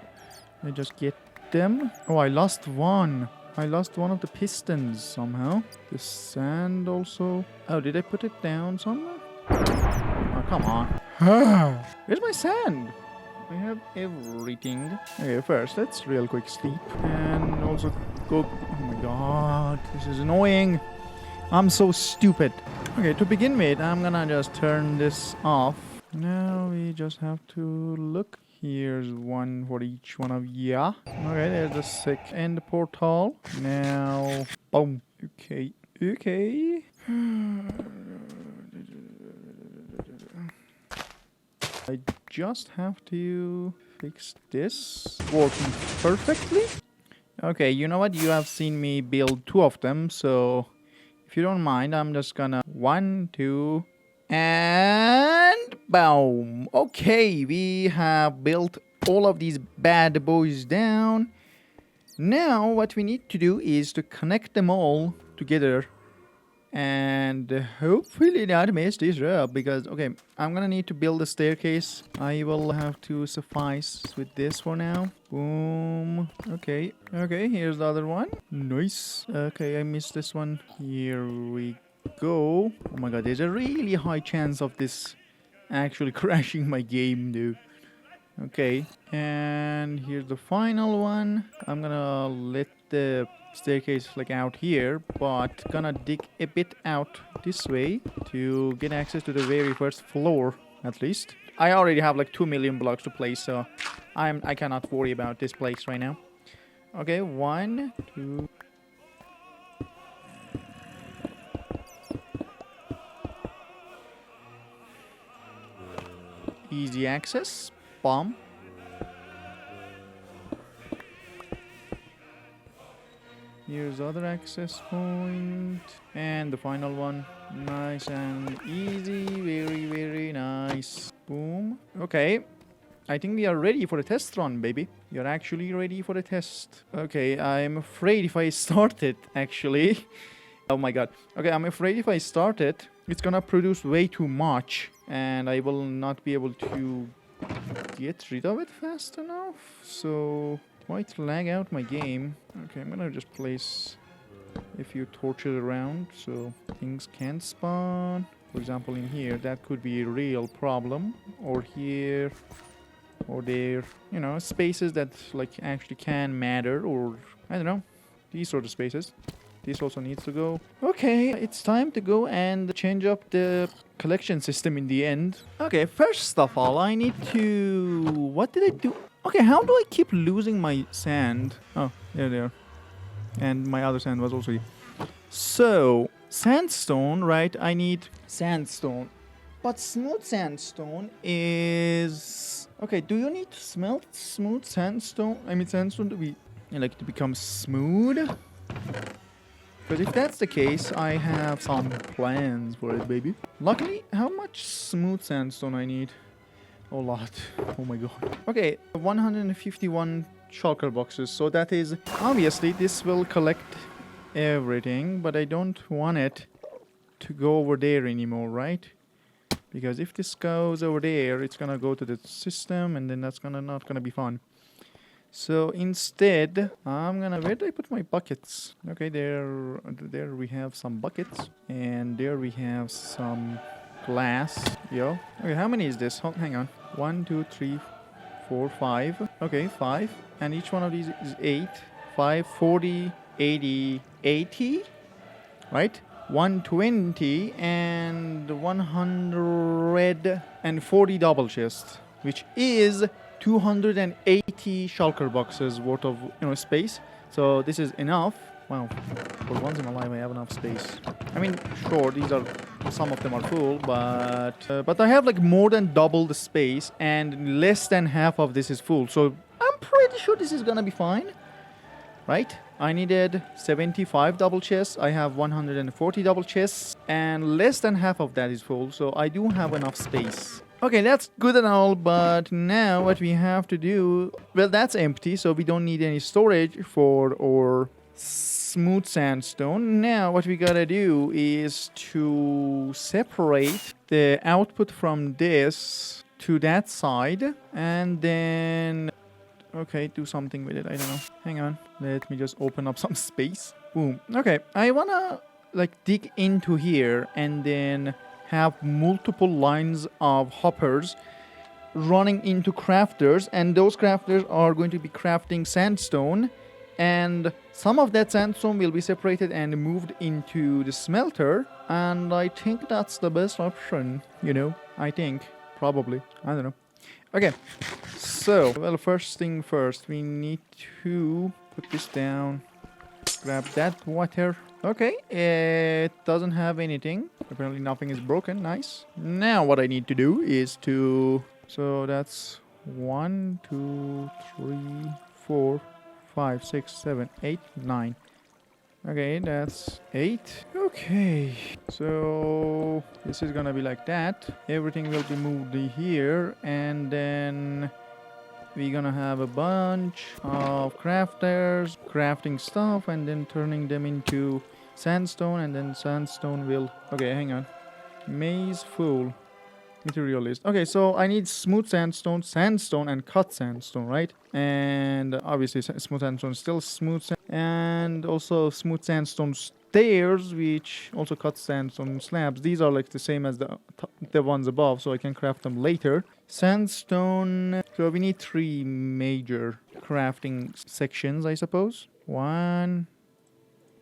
I just get them. Oh, I lost one. I lost one of the pistons somehow. The sand also. Oh, did I put it down somewhere? Oh, come on. Where's my sand? I have everything. Okay, first, let's real quick sleep. And also go... Oh my god, this is annoying. I'm so stupid. Okay, to begin with, I'm gonna just turn this off. Now we just have to look. Here's one for each one of ya. Okay, there's the sick end portal. Now, boom. Okay, okay. I just have to fix this. Working perfectly. Okay, you know what? You have seen me build 2 of them, so if you don't mind, I'm just gonna 1, 2, and boom. Okay, we have built all of these bad boys down. Now what we need to do is to connect them all together and hopefully not mess this up, because okay, I'm gonna need to build a staircase. I will have to suffice with this for now. Boom. Okay, here's the other one. Nice. Okay, I missed this one. Here we go. Oh my god, there's a really high chance of this actually crashing my game, dude. Okay, and here's the final one. I'm gonna let the staircase like out here, but gonna dig a bit out this way to get access to the very first floor, at least. I already have like 2 million blocks to place, so I cannot worry about this place right now. Okay, 1, 2. Easy access. Bomb. Here's other access point. And the final one. Nice and easy. Very, very nice. Boom. Okay. I think we are ready for the test run, baby. We are actually ready for the test. Okay, I'm afraid if I start it, actually, Oh my god. Okay, I'm afraid if I start it, it's gonna produce way too much, and I will not be able to get rid of it fast enough. So, it might lag out my game. Okay, I'm gonna just place a few torches around so things can spawn. For example, in here, that could be a real problem. Or here, or there. You know, spaces that like actually can matter, or I don't know, these sort of spaces. This also needs to go. Okay, it's time to go and change up the collection system in the end. Okay, first of all, I need to... What did I do? Okay, how do I keep losing my sand? Oh, there they are. And my other sand was also here. So, sandstone, right? I need sandstone. But smooth sandstone is... Okay, do you need to smelt smooth sandstone? I mean, sandstone to be... like, to become smooth? Because if that's the case, I have some plans for it, baby. Luckily, how much smooth sandstone I need? A lot. Oh my god. Okay, 151 shulker boxes. So that is... Obviously, this will collect everything, but I don't want it to go over there anymore, right? Because if this goes over there, it's gonna go to the system, and then that's not gonna be fun. So instead, I'm gonna... Where did I put my buckets? Okay, there we have some buckets. And there we have some glass. Yo. Okay, how many is this? Oh, hang on. 1, 2, 3, 4, 5. Okay, 5. And each one of these is 8. 5, 40, 80, 80. Right? 120 and 140 double chests. Which is... 280 shulker boxes worth of, you know, space. So this is enough. Wow, for once in my life I have enough space. I mean, sure, these are... some of them are full, but I have like more than double the space, and less than half of this is full. So I'm pretty sure this is gonna be fine. Right? I needed 75 double chests. I have 140 double chests, and less than half of that is full. So I do have enough space. Okay, that's good and all, but now what we have to do... Well, that's empty, so we don't need any storage for our smooth sandstone. Now what we gotta do is to separate the output from this to that side, and then... Okay, do something with it, I don't know. Hang on, let me just open up some space. Boom. Okay, I wanna like dig into here and then... have multiple lines of hoppers running into crafters, and those crafters are going to be crafting sandstone, and some of that sandstone will be separated and moved into the smelter, and I think that's the best option, you know. I think, probably, I don't know. Okay, so, well, first thing first, we need to put this down, grab that water. Okay, it doesn't have anything. Apparently nothing is broken. Nice. Now what I need to do is to... So that's 1, 2, 3, 4, 5, 6, 7, 8, 9. Okay, that's 8. Okay, so this is gonna be like that. Everything will be moved here, and then... we're gonna have a bunch of crafters crafting stuff and then turning them into sandstone, and then sandstone will... Okay, hang on. Maze full. Material list. Okay, so I need smooth sandstone, sandstone, and cut sandstone, right? And obviously smooth sandstone is still smooth and also smooth sandstone stairs, which also cut sandstone slabs. These are like the same as the ones above, so I can craft them later. Sandstone... So we need 3 major crafting sections, I suppose. 1,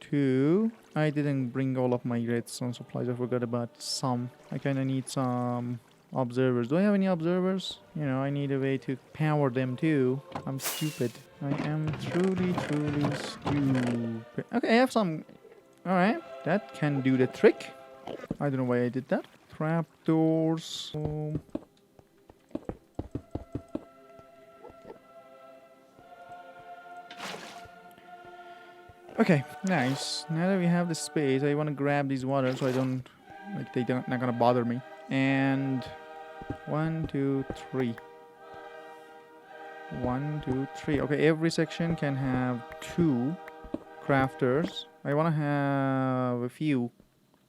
2... I didn't bring all of my redstone supplies. I forgot about some. I kind of need some observers. Do I have any observers? You know, I need a way to power them too. I'm stupid. I am truly stupid. Okay, I have some... Alright, that can do the trick. I don't know why I did that. Trapdoors. Okay, nice. Now that we have the space, I want to grab these waters so I don't... like, they're not gonna bother me. And... 1, 2, 3. 1, 2, 3. Okay, every section can have 2 crafters. I want to have a few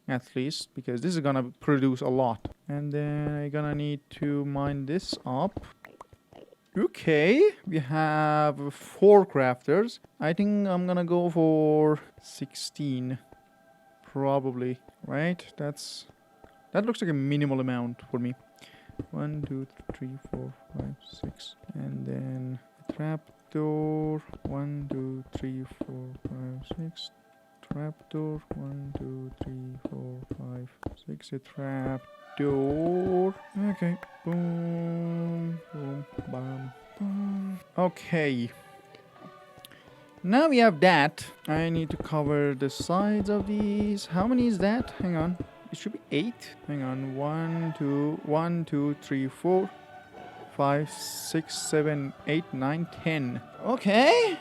at least, because this is gonna produce a lot. And then I'm gonna need to mine this up. Okay, we have 4 crafters. I think I'm gonna go for 16, probably, right? That looks like a minimal amount for me. 1, 2, 3, 4, 5, 6, and then a trapdoor. 1, 2, 3, 4, 5, 6. Trapdoor. 1, 2, 3, 4, 5, 6. A trapdoor. Okay. Boom. Boom. Bam. Boom. Okay. Now we have that. I need to cover the sides of these. How many is that? Hang on. It should be 8. Hang on. 1, 2, 3, 4, 5, 6, 7, 8, 9, 10. Okay.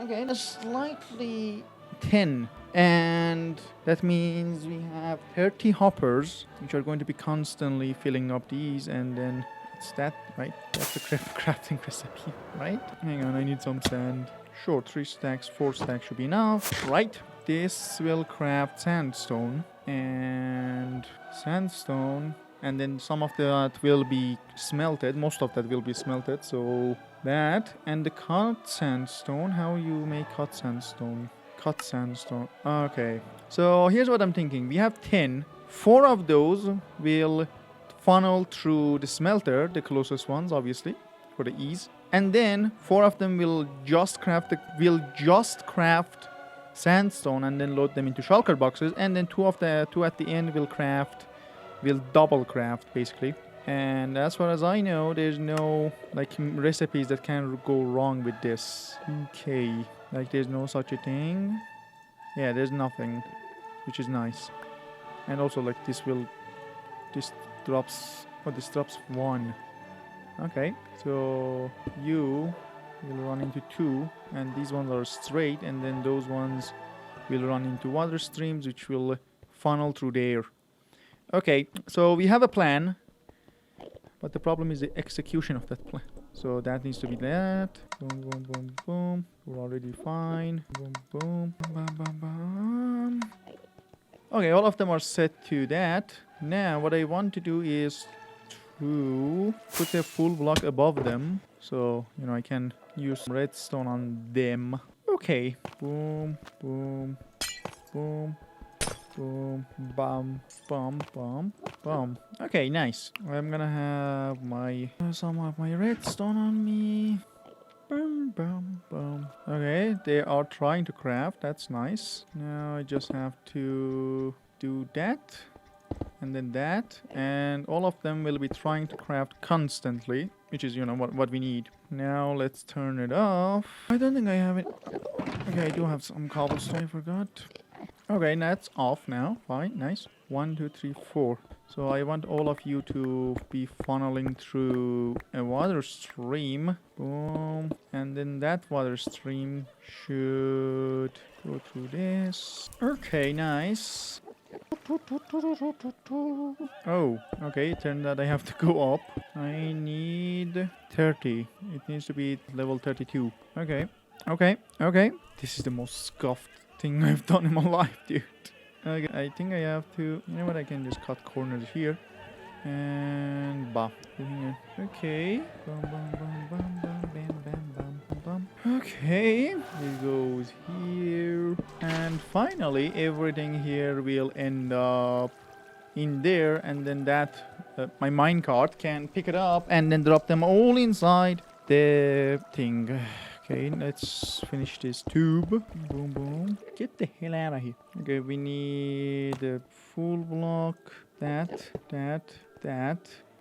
Okay, that's slightly 10. And that means we have 30 hoppers, which are going to be constantly filling up these. And then it's that, right? That's the crafting recipe, right? Hang on, I need some sand. Sure, 3 stacks, 4 stacks should be enough, right? This will craft sandstone. And sandstone, and then some of that will be smelted. Most of that will be smelted. So that, and the cut sandstone. How you make cut sandstone? Cut sandstone. Okay. So here's what I'm thinking. We have 10. 4 of those will funnel through the smelter, the closest ones, obviously, for the ease. And then 4 of them will just craft sandstone and then load them into shulker boxes, and then 2 at the end will double craft basically. And as far as I know, there's no like recipes that can go wrong with this. Okay, like there's no such a thing. Yeah, there's nothing, which is nice. And also like this drops 1. Okay, so you will run into 2, and these ones are straight, and then those ones will run into water streams, which will funnel through there. Okay, so we have a plan, but the problem is the execution of that plan. So that needs to be that. Boom, boom, boom, boom. We're already fine. Boom, boom, bam, bam, bam. Okay, all of them are set to that. Now, what I want to do is to put a full block above them, so I can use redstone on them. Okay, boom, boom, boom, boom, bam, bam, bam, bam. Okay, nice. I'm gonna have some of my redstone on me. Boom, boom, boom. Okay, they are trying to craft. That's nice. Now I just have to do that. And then that, and all of them will be trying to craft constantly, which is what we need. Now let's turn it off. I don't think I have it. Okay, I do have some cobblestone. I forgot. Okay, that's off now. Fine, nice. 1, 2, 3, 4. So I want all of you to be funneling through a water stream. Boom, and then that water stream should go through this. Okay, nice. Oh, okay, it turned out I have to go up. I need 30. It needs to be level 32. Okay, okay, okay. This is the most scuffed thing I've done in my life, dude. Okay, I think I have to... You know what, I can just cut corners here. And... Bah. Okay. Bum, bum, bum, bum, bum, bam, bam, bam, bam, bam. Okay. It goes here. And finally, everything here will end up in there. And then that... my minecart can pick it up and then drop them all inside the thing. Okay, let's finish this tube. Boom, boom. Get the hell out of here. Okay, we need a full block. That.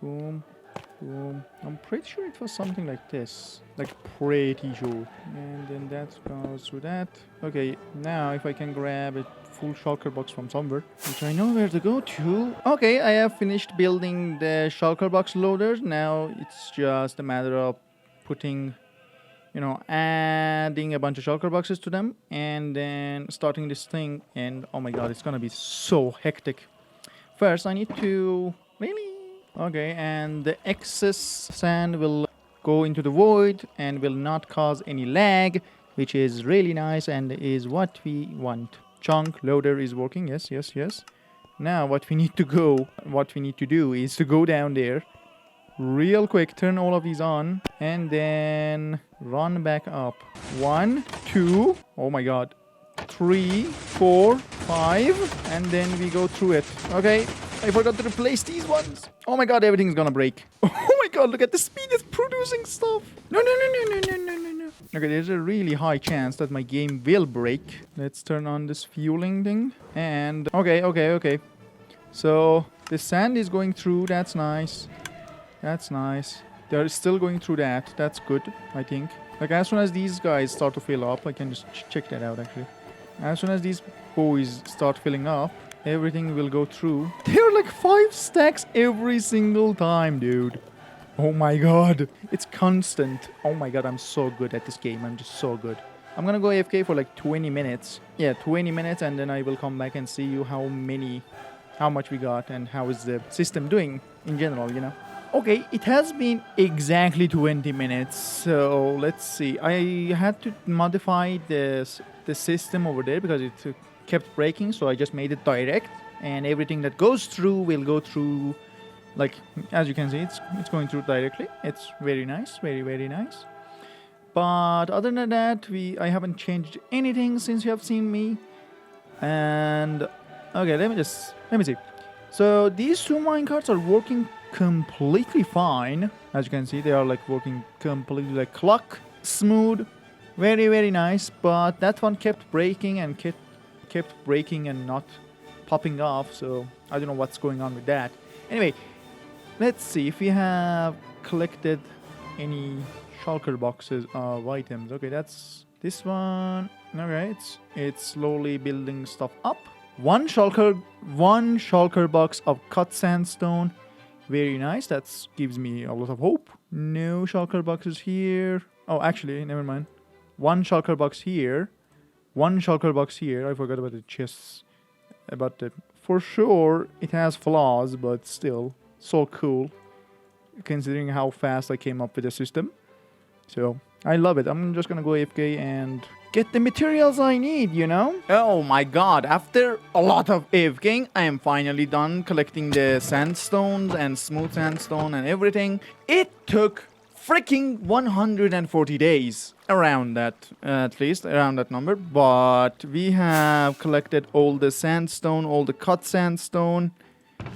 Boom, boom. I'm pretty sure it was something like this. Like, pretty sure. And then that goes through that. Okay, now if I can grab a full shulker box from somewhere, which I know where to go to. Okay, I have finished building the shulker box loaders. Now it's just a matter of putting... adding a bunch of shulker boxes to them and then starting this thing, and oh my god, it's gonna be so hectic. First, I need to... Really? Okay, and the excess sand will go into the void and will not cause any lag, which is really nice and is what we want. Chunk loader is working. Yes, yes, yes. Now what we need to do is to go down there real quick, turn all of these on, and then run back up. 1, 2, oh my god, 3, 4, 5, and then we go through it. Okay, I forgot to replace these ones. Oh my god, everything's gonna break. Oh my god, look at the speed it's producing stuff. No, no, no, no, no, no, no, no, no. Okay, there's a really high chance that my game will break. Let's turn on this fueling thing. And okay. So the sand is going through. That's nice. That's nice. They're still going through that. That's good, I think. Like, as soon as these guys start to fill up, I can just check that out, actually. As soon as these boys start filling up, everything will go through. There are like 5 stacks every single time, dude. Oh my god. It's constant. Oh my god, I'm so good at this game. I'm just so good. I'm gonna go AFK for like 20 minutes. Yeah, 20 minutes, and then I will come back and see you how much we got and how is the system doing in general, you know. Okay, it has been exactly 20 minutes, so let's see. I had to modify the system over there because it kept breaking, so I just made it direct, and everything that goes through will go through, like, as you can see, it's going through directly. It's very nice, very, very nice. But other than that, I haven't changed anything since you have seen me. And okay, let me see. So these 2 minecarts are working completely fine. As you can see, they are like working completely like clock, smooth, very, very nice. But that one kept breaking and kept breaking and not popping off, so I don't know what's going on with that. Anyway, let's see if we have collected any shulker boxes of items. Okay, that's this one. Alright, it's slowly building stuff up. One shulker box of cut sandstone. Very nice. That gives me a lot of hope. No shulker boxes here. Oh, actually, never mind. One shulker box here. One shulker box here. I forgot about the chests. For sure, it has flaws, but still, so cool. Considering how fast I came up with the system. So, I love it. I'm just gonna go AFK and get the materials I need, you know? Oh my god, after a lot of AFKing, I am finally done collecting the sandstones and smooth sandstone and everything. It took freaking 140 days. Around that, at least, around that number. But we have collected all the sandstone, all the cut sandstone.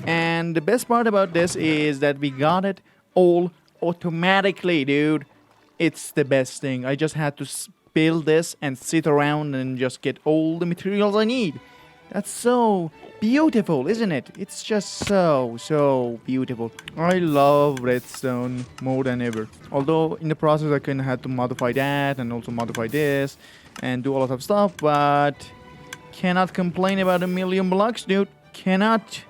And the best part about this is that we got it all automatically, dude. It's the best thing. I just had to build this and sit around and just get all the materials I need. That's so beautiful, isn't it? It's just so beautiful. I love redstone more than ever. Although in the process I kind of had to modify that and also modify this and do a lot of stuff, but cannot complain about 1,000,000 blocks, dude. Cannot.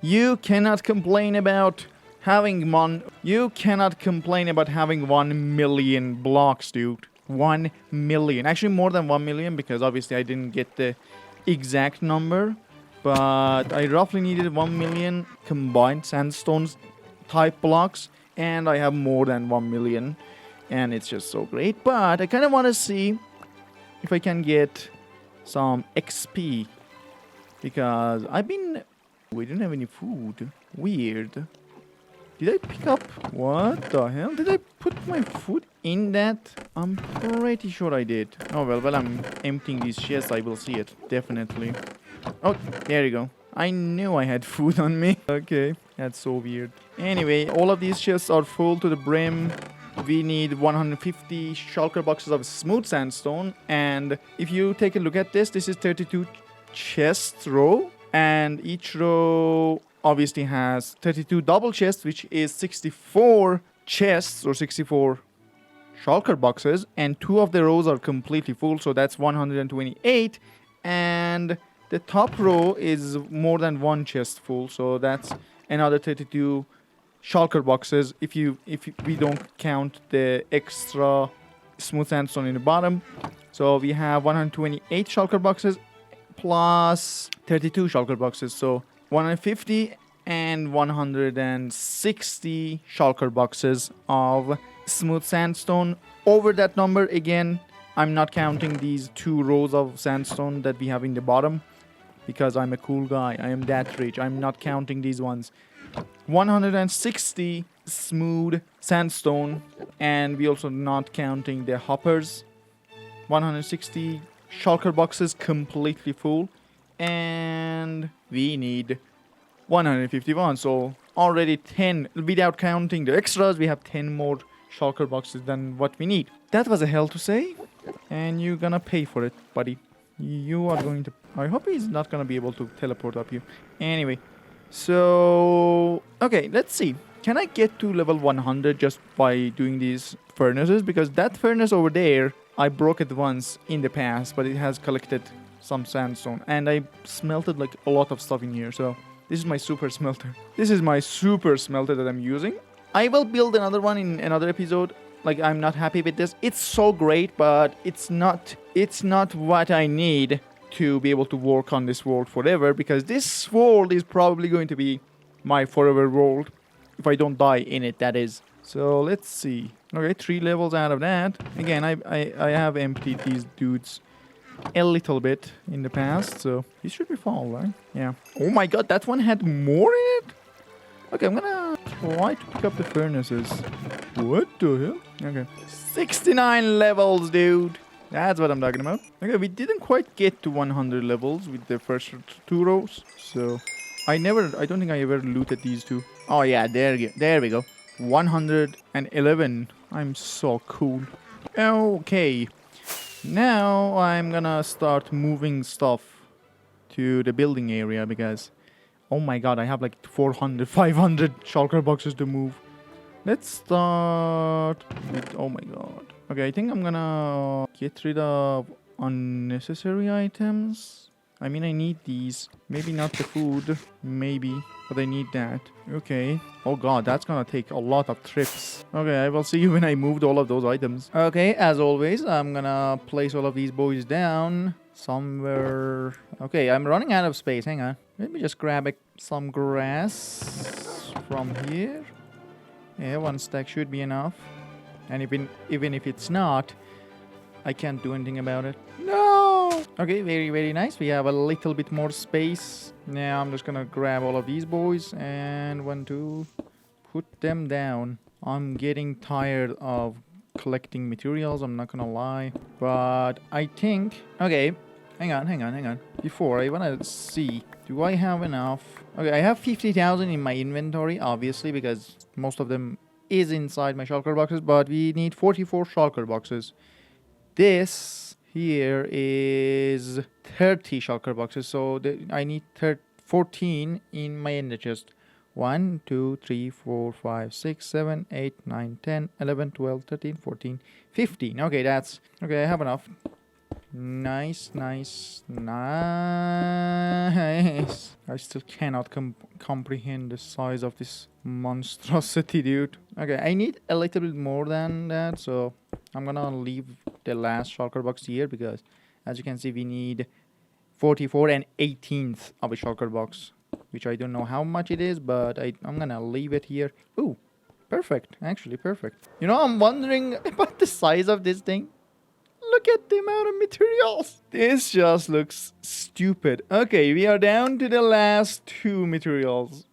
You cannot complain about having one. You cannot complain about having 1,000,000 blocks, dude. 1,000,000. Actually, more than 1,000,000 because obviously I didn't get the exact number, but I roughly needed 1,000,000 combined sandstones type blocks, and I have more than 1,000,000, and it's just so great. But I kind of want to see if I can get some XP because we didn't have any food. Weird. Did I pick up? What the hell? Did I put my food in that? I'm pretty sure I did. Oh, well, I'm emptying these chests. I will see it. Definitely. Oh, there you go. I knew I had food on me. Okay, that's so weird. Anyway, all of these chests are full to the brim. We need 150 shulker boxes of smooth sandstone. And if you take a look at this, this is 32 chests row. And each row obviously has 32 double chests, which is 64 chests or 64 shulker boxes, and 2 of the rows are completely full, so that's 128, and the top row is more than 1 chest full, so that's another 32 shulker boxes if we don't count the extra smooth sandstone in the bottom. So we have 128 shulker boxes plus 32 shulker boxes, so 150 and 160 shulker boxes of smooth sandstone. Over that number again, I'm not counting these 2 rows of sandstone that we have in the bottom because I'm a cool guy. I am that rich. I'm not counting these ones. 160 smooth sandstone, and we also not counting the hoppers. 160 shulker boxes completely full, and we need 151. So already 10, without counting the extras, we have 10 more shulker boxes than what we need. That was a hell to say, and you're gonna pay for it, buddy. You are going to... I hope he's not gonna be able to teleport up you. Anyway, so... okay, let's see. Can I get to level 100 just by doing these furnaces? Because that furnace over there, I broke it once in the past, but it has collected some sandstone. And I smelted like a lot of stuff in here, so... this is my super smelter. This is my super smelter that I'm using. I will build another one in another episode. Like, I'm not happy with this. It's so great, but it's not what I need to be able to work on this world forever, because this world is probably going to be my forever world if I don't die in it, that is. So let's see. Okay, 3 levels out of that. Again, I have emptied these dudes a little bit in the past, so this should be fine, right? Yeah. Oh my god, that one had more in it? Okay, I'm gonna try to pick up the furnaces. What the hell? Okay. 69 levels, dude. That's what I'm talking about. Okay, we didn't quite get to 100 levels with the first 2 rows. So, I don't think I ever looted these 2. Oh yeah, there we go. 111. I'm so cool. Okay. Now I'm gonna start moving stuff to the building area because, oh my god, I have like 400, 500 shulker boxes to move. Let's start with, oh my god. Okay, I think I'm gonna get rid of unnecessary items. I mean, I need these. Maybe not the food, maybe, but I need that. Okay. Oh god, that's gonna take a lot of trips. Okay, I will see you when I moved all of those items. Okay, as always, I'm gonna place all of these boys down somewhere. Okay, I'm running out of space. Hang on. Let me just grab some grass from here. Yeah, 1 stack should be enough. And even if it's not, I can't do anything about it. No! Okay, very, very nice. We have a little bit more space. Now I'm just gonna grab all of these boys and 1, 2, put them down. I'm getting tired of collecting materials, I'm not gonna lie. But I think... okay, hang on. Before, I wanna see, do I have enough? Okay, I have 50,000 in my inventory, obviously, because most of them is inside my shulker boxes, but we need 44 shulker boxes. This here is 30 shulker boxes, so I need 14 in my ender chest. 1, 2, 3, 4, 5, 6, 7, 8, 9, 10, 11, 12, 13, 14, 15. Okay, that's... okay, I have enough. Nice. I still cannot comprehend the size of this monstrosity, dude. Okay, I need a little bit more than that, so I'm gonna leave the last shulker box here because, as you can see, we need 44 and 18th of a shulker box, which I don't know how much it is, but I'm gonna leave it here. Ooh, perfect. Actually, perfect. You know, I'm wondering about the size of this thing. Look at the amount of materials. This just looks stupid. Okay, we are down to the last 2 materials,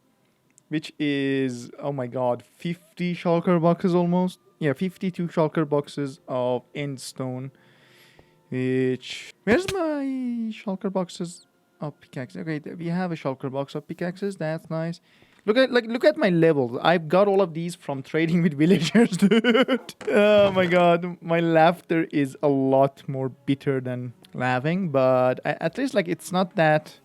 which is, oh my god, 50 shulker boxes almost. Yeah, 52 shulker boxes of end stone. Which... where's my shulker boxes of pickaxes? Okay, we have a shulker box of pickaxes. That's nice. Look at my levels. I've got all of these from trading with villagers, dude. Oh my god, my laughter is a lot more bitter than laughing, but at least like it's not that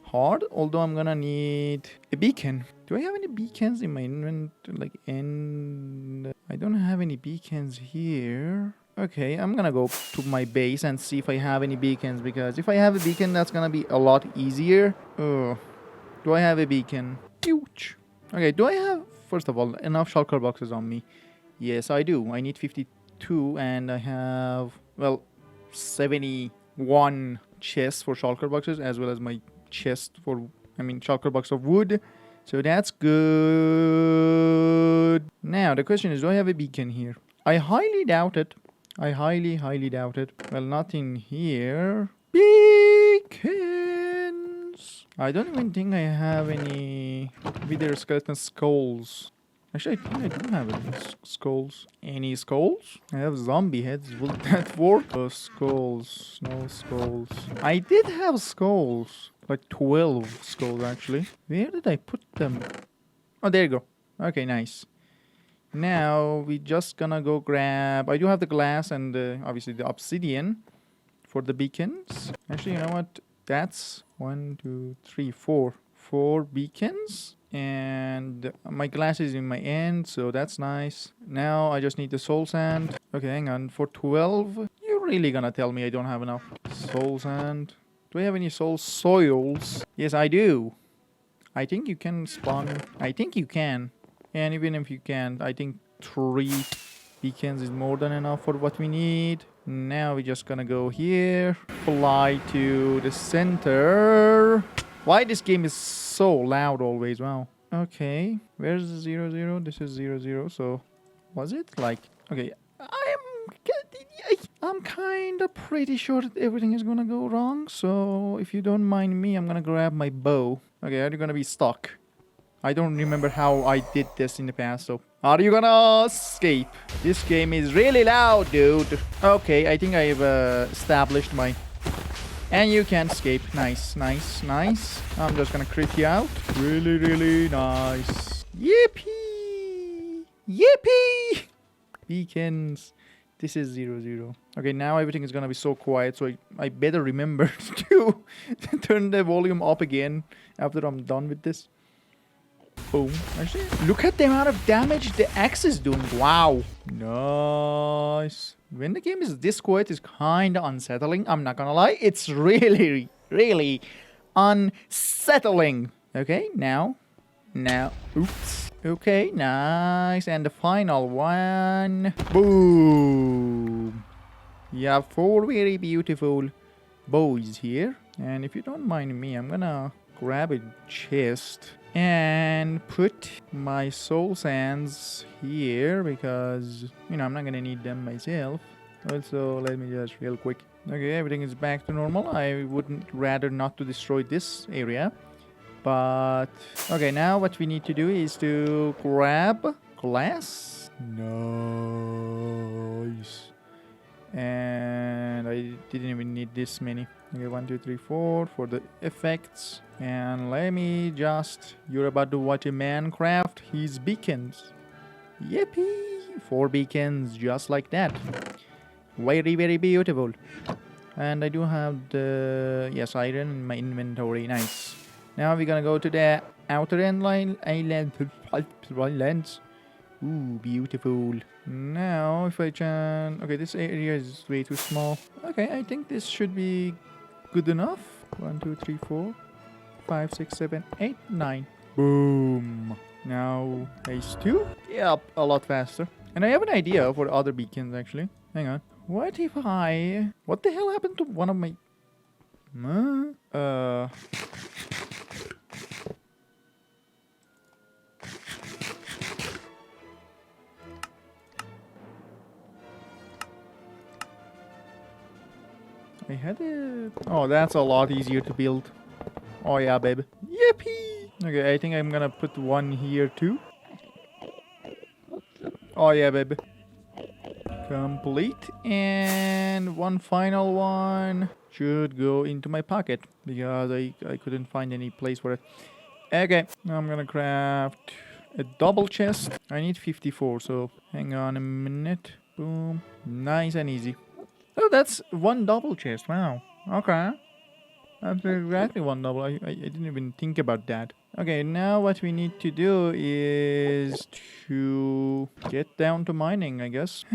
hard. Although I'm gonna need a beacon. Do I have any beacons in my inventory? Like, I don't have any beacons here. Okay, I'm gonna go to my base and see if I have any beacons, because if I have a beacon, that's gonna be a lot easier. Oh, do I have a beacon? Huge. Okay, do I have, first of all, enough shulker boxes on me? Yes, I do. I need 52, and I have, well, 71 chests for shulker boxes, as well as my chest for, shulker box of wood. So that's good. Now, the question is, do I have a beacon here? I highly doubt it. I highly doubt it. Well, not in here. Beacons. I don't even think I have any wither skeleton skulls. Actually, I think I do have any skulls. Any skulls? I have zombie heads. Will that work? Skulls. No skulls. I did have skulls. Like 12 skulls, actually. Where did I put them? Oh, there you go. Okay, nice. Now, we just gonna go grab... I do have the glass and obviously the obsidian for the beacons. Actually, you know what? That's 1, 2, 3, 4. 4 beacons. And my glass is in my end, so that's nice. Now I just need the soul sand. Okay, hang on. For 12, you're really gonna tell me I don't have enough soul sand? Do I have any soul soils? Yes, I do. I think you can spawn. I think you can. And even if you can't, I think 3 beacons is more than enough for what we need. Now we're just gonna go here. Fly to the center. Why this game is so loud always? Wow. Okay. Where's the 0, 0? This is 0, 0. So, was it? Like, okay. I'm kind of pretty sure that everything is gonna go wrong. So, if you don't mind me, I'm gonna grab my bow. Okay, are you gonna be stuck? I don't remember how I did this in the past, so... Are you gonna escape? This game is really loud, dude. Okay, I think I've established my... And you can escape. Nice, nice, nice. I'm just gonna crit you out. Really nice. Yippee! Yippee! Beacons. This is 0, 0. Okay, now everything is gonna be so quiet, so I better remember to turn the volume up again after I'm done with this. Boom. Actually, look at the amount of damage the axe is doing. Wow. Nice. When the game is this quiet, it's kind of unsettling. I'm not gonna lie. It's really unsettling. Okay, now. Oops. Okay, nice. And the final one. Boom. You have 4 very beautiful boys here. And if you don't mind me, I'm gonna grab a chest and put my soul sands here because, you know, I'm not gonna need them myself. Also, let me just real quick. Okay, everything is back to normal. I wouldn't rather not to destroy this area. But, okay, now what we need to do is to grab glass. Nice. And I didn't even need this many. Okay, 1, 2, 3, 4 for the effects. And let me just... You're about to watch a man craft his beacons. Yippee! 4 beacons just like that. Very beautiful. And I do have the... Yes, iron in my inventory. Nice. Now we're gonna go to the outer end line. Islands. Ooh, beautiful. Now, if I can... Okay, this area is way too small. Okay, I think this should be good enough. 1, 2, 3, 4, 5, 6, 7, 8, 9. Boom. Now, phase 2. Yep, a lot faster. And I have an idea for other beacons, actually. Hang on. What if I... What the hell happened to one of my... I had it. Oh, that's a lot easier to build. Oh yeah, baby. Yippee! Okay, I think I'm gonna put one here too. Oh yeah, baby. Complete. And one final one should go into my pocket because I couldn't find any place for it. Okay, now I'm gonna craft a double chest. I need 54, so hang on a minute. Boom. Nice and easy. Oh, that's one double chest. Wow. Okay. That's exactly one double. I didn't even think about that. Okay, now what we need to do is to get down to mining, I guess.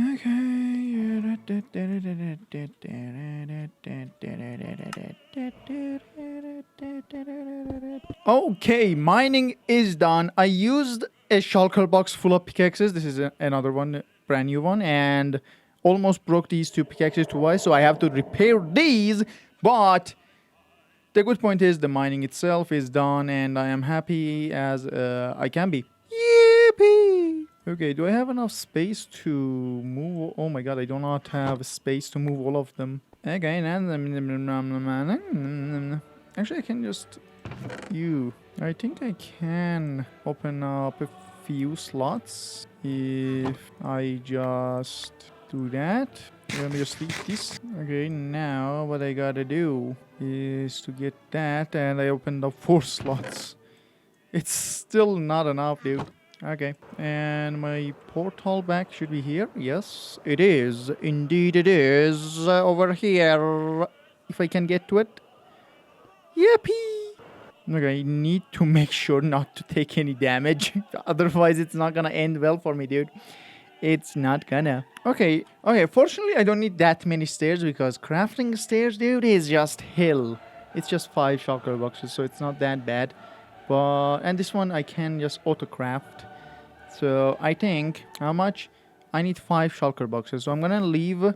Okay, mining is done. I used a shulker box full of pickaxes. This is another one, brand new one, and almost broke these 2 pickaxes twice, so I have to repair these. But the good point is the mining itself is done, and I am happy as I can be. Yippee! Okay, do I have enough space to move? Oh my god, I do not have space to move all of them. Okay, actually I can just... I think I can open up a few slots if I just do that. Let me just leave this. Okay, now what I gotta do is to get that, and I opened up 4 slots. It's still not enough, dude. Okay, and my portal back should be here. Yes, it is. Indeed it is. Over here. If I can get to it. Yippee! Okay, I need to make sure not to take any damage. Otherwise, it's not gonna end well for me, dude. It's not gonna. Okay, fortunately, I don't need that many stairs because crafting stairs, dude, is just hell. It's just 5 shulker boxes, so it's not that bad. And this one I can just auto-craft. So I think, how much? I need 5 shulker boxes. So I'm gonna leave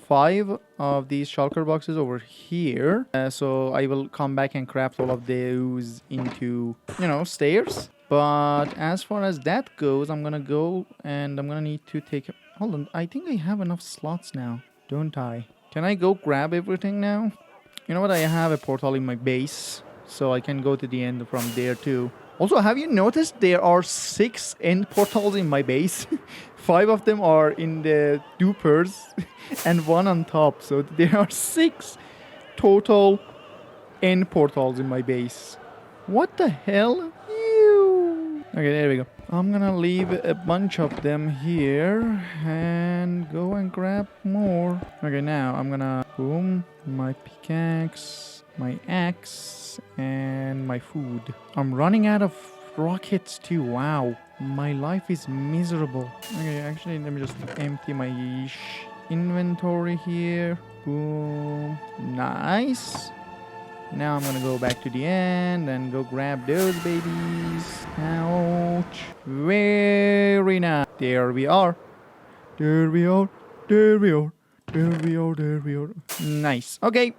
5 of these shulker boxes over here. So I will come back and craft all of those into, stairs. But as far as that goes, I'm gonna go and I'm gonna need to take... Hold on, I think I have enough slots now, don't I? Can I go grab everything now? You know what, I have a portal in my base, so I can go to the end from there too. Also, have you noticed there are 6 end portals in my base? 5 of them are in the dupers and 1 on top. So there are 6 total end portals in my base. What the hell? Ew. Okay, there we go. I'm gonna leave a bunch of them here and go and grab more. Okay, now I'm gonna boom my pickaxe, my axe, and my food. I'm running out of rockets too. Wow, my life is miserable. Okay, actually, let me just empty my inventory here. Boom. Nice. Now I'm gonna go back to the end and go grab those babies. Ouch. Very nice. There we are. There we are. There we are. There we are. There we are. Nice. Okay.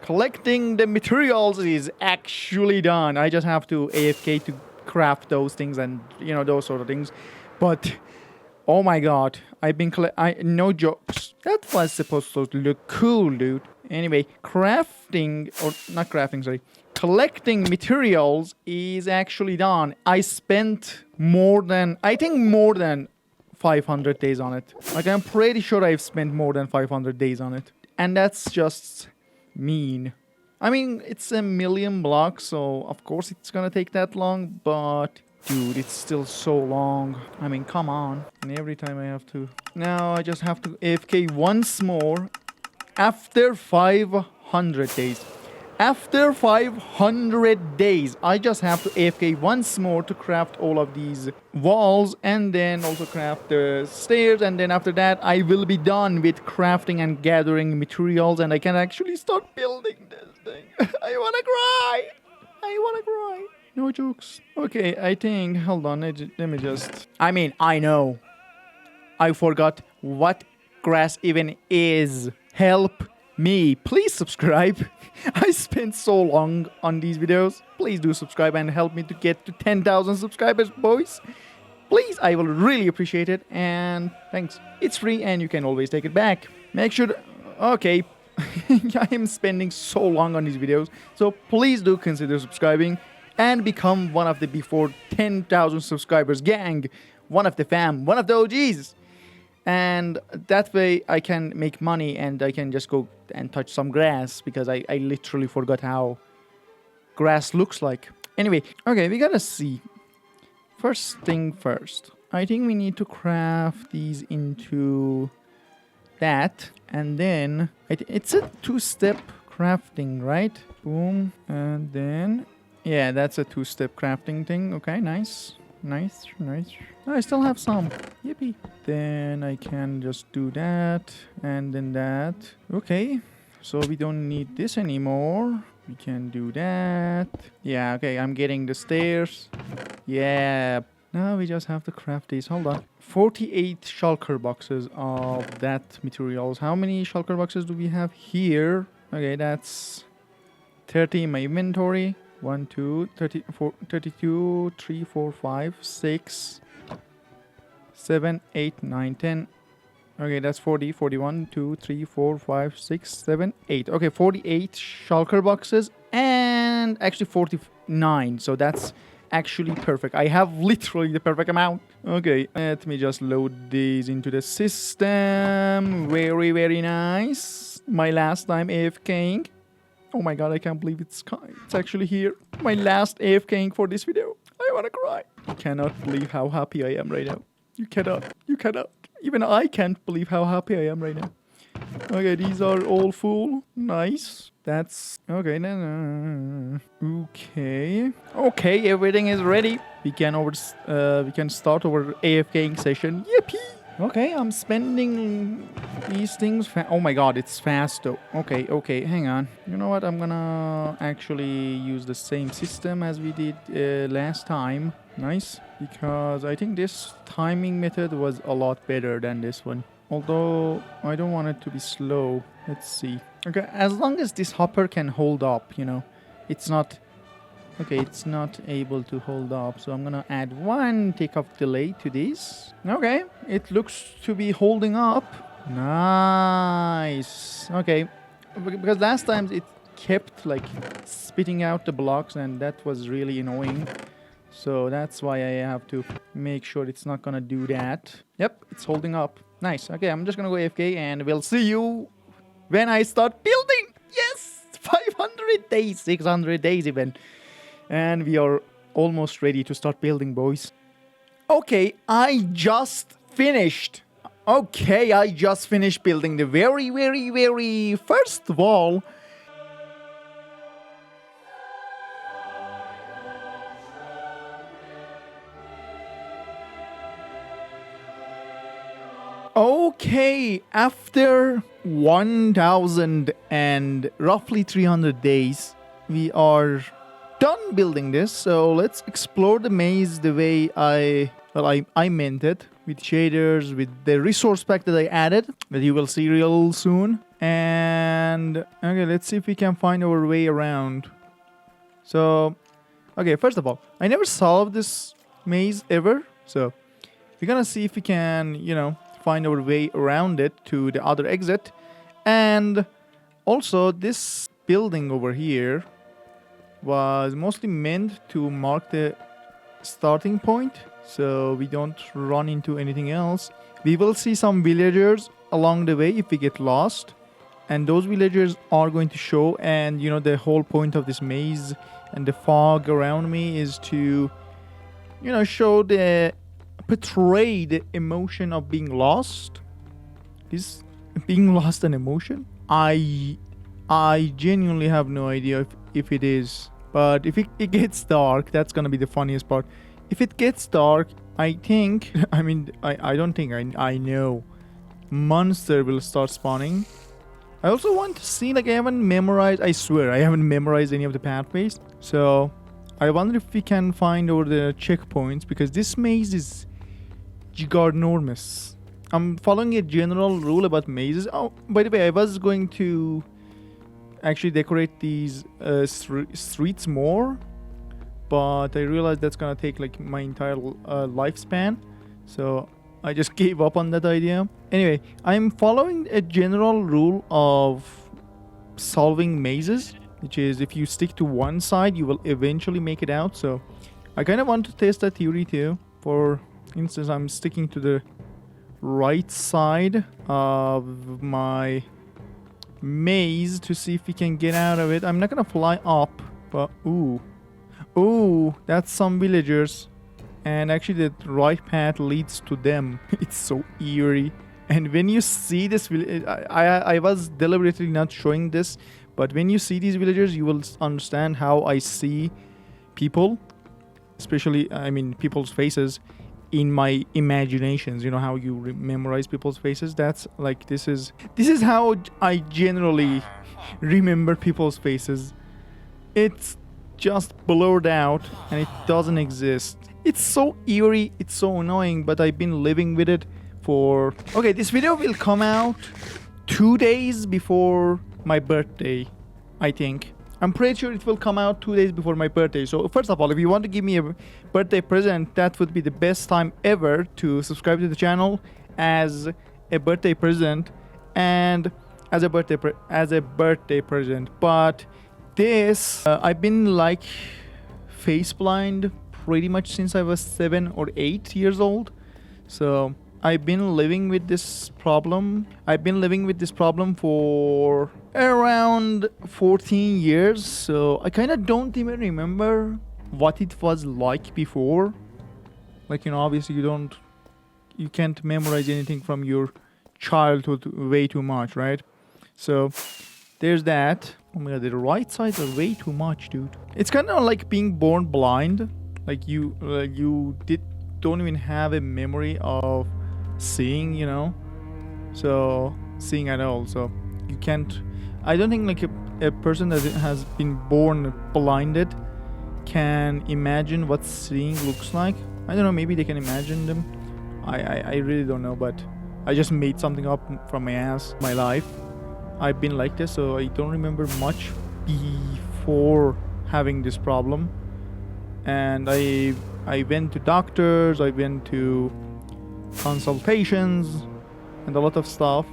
Collecting the materials is actually done. I just have to AFK to craft those things and, those sort of things. But, oh my god. I've been no jokes. That was supposed to look cool, dude. Anyway, collecting materials is actually done. I spent more than 500 days on it. Like, I'm pretty sure I've spent more than 500 days on it. And that's just mean. I mean, it's a million blocks, so of course it's gonna take that long, but dude, it's still so long. I mean, come on. And every time I have to... Now I just have to AFK once more after 500 days. After 500 days, I just have to AFK once more to craft all of these walls and then also craft the stairs, and then after that I will be done with crafting and gathering materials and I can actually start building this thing. I wanna cry! I wanna cry. No jokes. Okay, I think... Hold on, let me just... I know. I forgot what grass even is. Help me. Please subscribe. I spent so long on these videos. Please do subscribe and help me to get to 10,000 subscribers, boys. Please, I will really appreciate it. And thanks. It's free and you can always take it back. Make sure to... Okay. I am spending so long on these videos. So please do consider subscribing and become one of the before 10,000 subscribers gang. One of the fam. One of the OGs. And that way I can make money and I can just go and touch some grass because I literally forgot how grass looks like. Anyway, okay, we gotta see. First thing first. I think we need to craft these into that. And then it's a 2-step crafting, right? Boom. And then... Yeah, that's a 2-step crafting thing. Okay, nice. Nice, nice. I still have some. Yippee. Then I can just do that. And then that. Okay. So we don't need this anymore. We can do that. Yeah, okay. I'm getting the stairs. Yeah. Now we just have to craft these. Hold on. 48 shulker boxes of that materials. How many shulker boxes do we have here? Okay, that's 30 in my inventory. 1, 2, 32, 3, 4, 5, 6, 7, 8, 9, 10. Okay, that's 40, 41, 2, 3, 4, 5, 6, 7, 8. Okay, 48 shulker boxes and actually 49. So that's actually perfect. I have literally the perfect amount. Okay, let me just load these into the system. Very, very nice. My last time AFKing. Oh my god, I can't believe it's actually here. My last AFKing for this video. I wanna cry. I cannot believe how happy I am right now. You cannot. You cannot. Even I can't believe how happy I am right now. Okay, these are all full. Nice. That's okay. Okay. Okay, everything is ready. We can start our AFKing session. Yippee! Okay, I'm spending these things. Oh my god, it's fast though. Okay, okay, hang on. You know what? I'm gonna actually use the same system as we did last time. Nice, because I think this timing method was a lot better than this one. Although I don't want it to be slow. Let's see. Okay, as long as this hopper can hold up, you know, it's not. Okay, it's not able to hold up, so I'm gonna add 1 tick of delay to this. Okay, it looks to be holding up. Nice. Okay, because last time it kept like spitting out the blocks and that was really annoying. So that's why I have to make sure it's not gonna do that. Yep, it's holding up. Nice. Okay, I'm just gonna go AFK and we'll see you when I start building. Yes, 500 days, 600 days even. And we are almost ready to start building, boys. Okay, I just finished. Okay, I just finished building the very, very, very first wall. Okay, after 1000 and roughly 300 days, we are done building this. So let's explore the maze the way I meant it, with shaders, with the resource pack that I added, that you will see real soon. And okay, let's see if we can find our way around. So, okay, first of all, I never solved this maze ever. So we're gonna see if we can, you know, find our way around it to the other exit. And also this building over here was mostly meant to mark the starting point, so we don't run into anything else. We will see some villagers along the way if we get lost, and those villagers are going to show. And you know, the whole point of this maze and the fog around me is to, you know, portray the emotion of being lost. Is being lost an emotion? I genuinely have no idea if it is. But if it gets dark, that's gonna be the funniest part. If it gets dark, I think, I mean, I don't think, I know, monster will start spawning. I also want to see, like, I haven't memorized, I swear, I haven't memorized any of the pathways. So, I wonder if we can find over the checkpoints, because this maze is ginormous. I'm following a general rule about mazes. Oh, by the way, I was going to actually decorate these streets more, but I realized that's gonna take like my entire lifespan, so I just gave up on that idea. Anyway, I'm following a general rule of solving mazes, which is if you stick to one side, you will eventually make it out. So I kind of want to test that theory too. For instance, I'm sticking to the right side of my maze to see if we can get out of it. I'm not gonna fly up, but ooh, that's some villagers, and actually the right path leads to them. It's so eerie. And when you see this, I was deliberately not showing this, but when you see these villagers, you will understand how I see people, especially, I mean, people's faces in my imaginations. You know how you memorize people's faces? That's like, this is how I generally remember people's faces. It's just blurred out and it doesn't exist. It's so eerie, it's so annoying, but I've been living with it for... Okay, this video will come out 2 days before my birthday, I think. I'm pretty sure it will come out 2 days before my birthday. So first of all, if you want to give me a birthday present, that would be the best time ever to subscribe to the channel as a birthday present and as a birthday present. But this, I've been like face blind pretty much since I was 7 or 8 years old. So I've been living with this problem. I've been living with this problem for around 14 years. So I kind of don't even remember what it was like before. Like, you know, obviously you can't memorize anything from your childhood way too much, right? So there's that. Oh my god, the right sides are way too much, dude. It's kind of like being born blind. Like you don't even have a memory of seeing, you know, so seeing at all. So you can't, I don't think like a person that has been born blinded can imagine what seeing looks like. I don't know, maybe they can imagine them. I really don't know, but I just made something up from my ass. My life, I've been like this, so I don't remember much before having this problem. And I went to doctors, I went to consultations and a lot of stuff,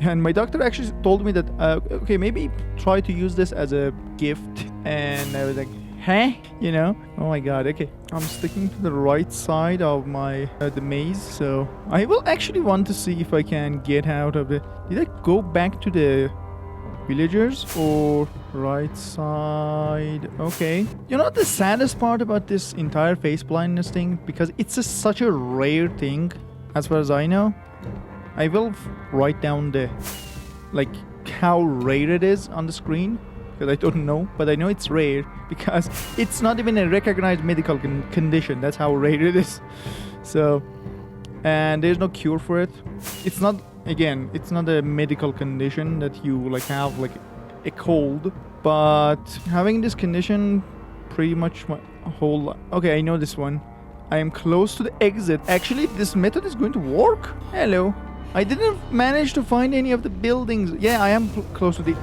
and my doctor actually told me that okay, maybe try to use this as a gift. And I was like, huh, you know, oh my god. Okay, I'm sticking to the right side of my the maze, so I will actually want to see if I can get out of it. Did I go back to the villagers or right side? Okay, you know the saddest part about this entire face blindness thing, because it's such a rare thing as far as I know. I will write down the like how rare it is on the screen, because I don't know, but I know it's rare because it's not even a recognized medical condition. That's how rare it is. So, and there's no cure for it. It's not, again, it's not a medical condition that you like have like a cold, but having this condition pretty much my whole life. Okay, I know this one. I am close to the exit. Actually, this method is going to work. Hello. I didn't manage to find any of the buildings. Yeah, I am close to the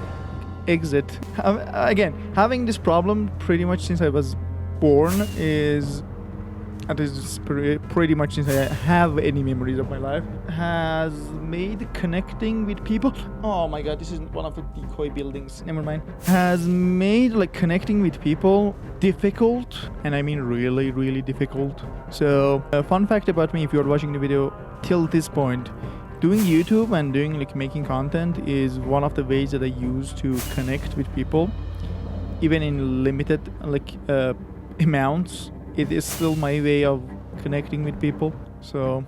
exit. Again, having this problem pretty much since I was born is, at least pretty much since I have any memories of my life, has made connecting with people. Oh my god, this is one of the decoy buildings. Never mind. Has made like connecting with people difficult, and I mean really, really difficult. So, a fun fact about me, if you're watching the video till this point, doing YouTube and doing like making content is one of the ways that I use to connect with people, even in limited like amounts. It is still my way of connecting with people. So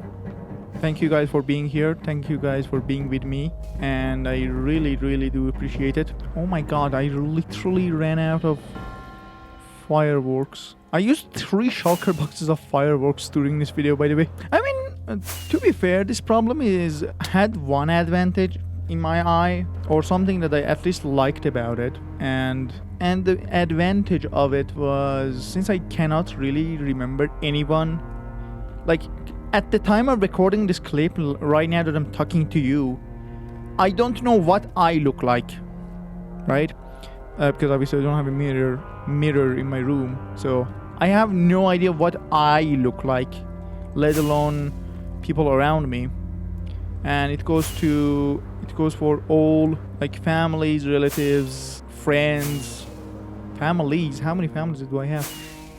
thank you guys for being here. Thank you guys for being with me, and I really, really do appreciate it. Oh my god, I literally ran out of fireworks. I used 3 shulker boxes of fireworks during this video, by the way. I mean, to be fair, this problem had one advantage in my eye, or something that I at least liked about it, and the advantage of it was, since I cannot really remember anyone, like at the time of recording this clip right now that I'm talking to you, I don't know what I look like, right? Because obviously I don't have a mirror in my room, so I have no idea what I look like, let alone people around me. And it goes for all like families, relatives, friends, families. How many families do I have?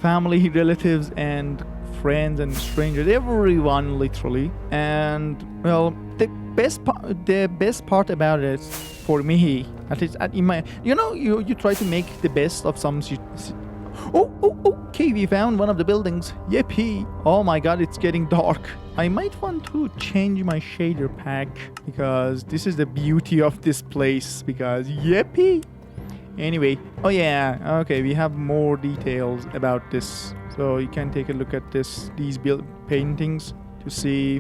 Family, relatives, and friends and strangers, everyone literally. And well, the best part about it for me, at least in my, you try to make the best of some. Okay, we found one of the buildings. Yippee! Oh my god, it's getting dark. I might want to change my shader pack, because this is the beauty of this place, because yippee! Anyway, oh yeah, okay, we have more details about this. So you can take a look at these paintings to see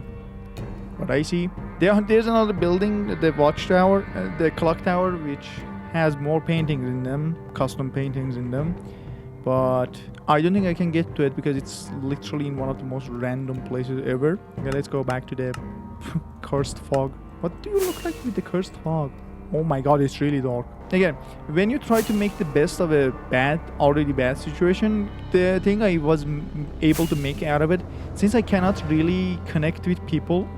what I see. There's another building, the watchtower, the clock tower, which has more paintings in them, custom paintings in them. But I don't think I can get to it because it's literally in one of the most random places ever. Okay, let's go back to the cursed fog. What do you look like with the cursed fog? Oh my god, it's really dark. again, when you try to make the best of a already bad situation, the thing I was able to make out of it, since I cannot really connect with people.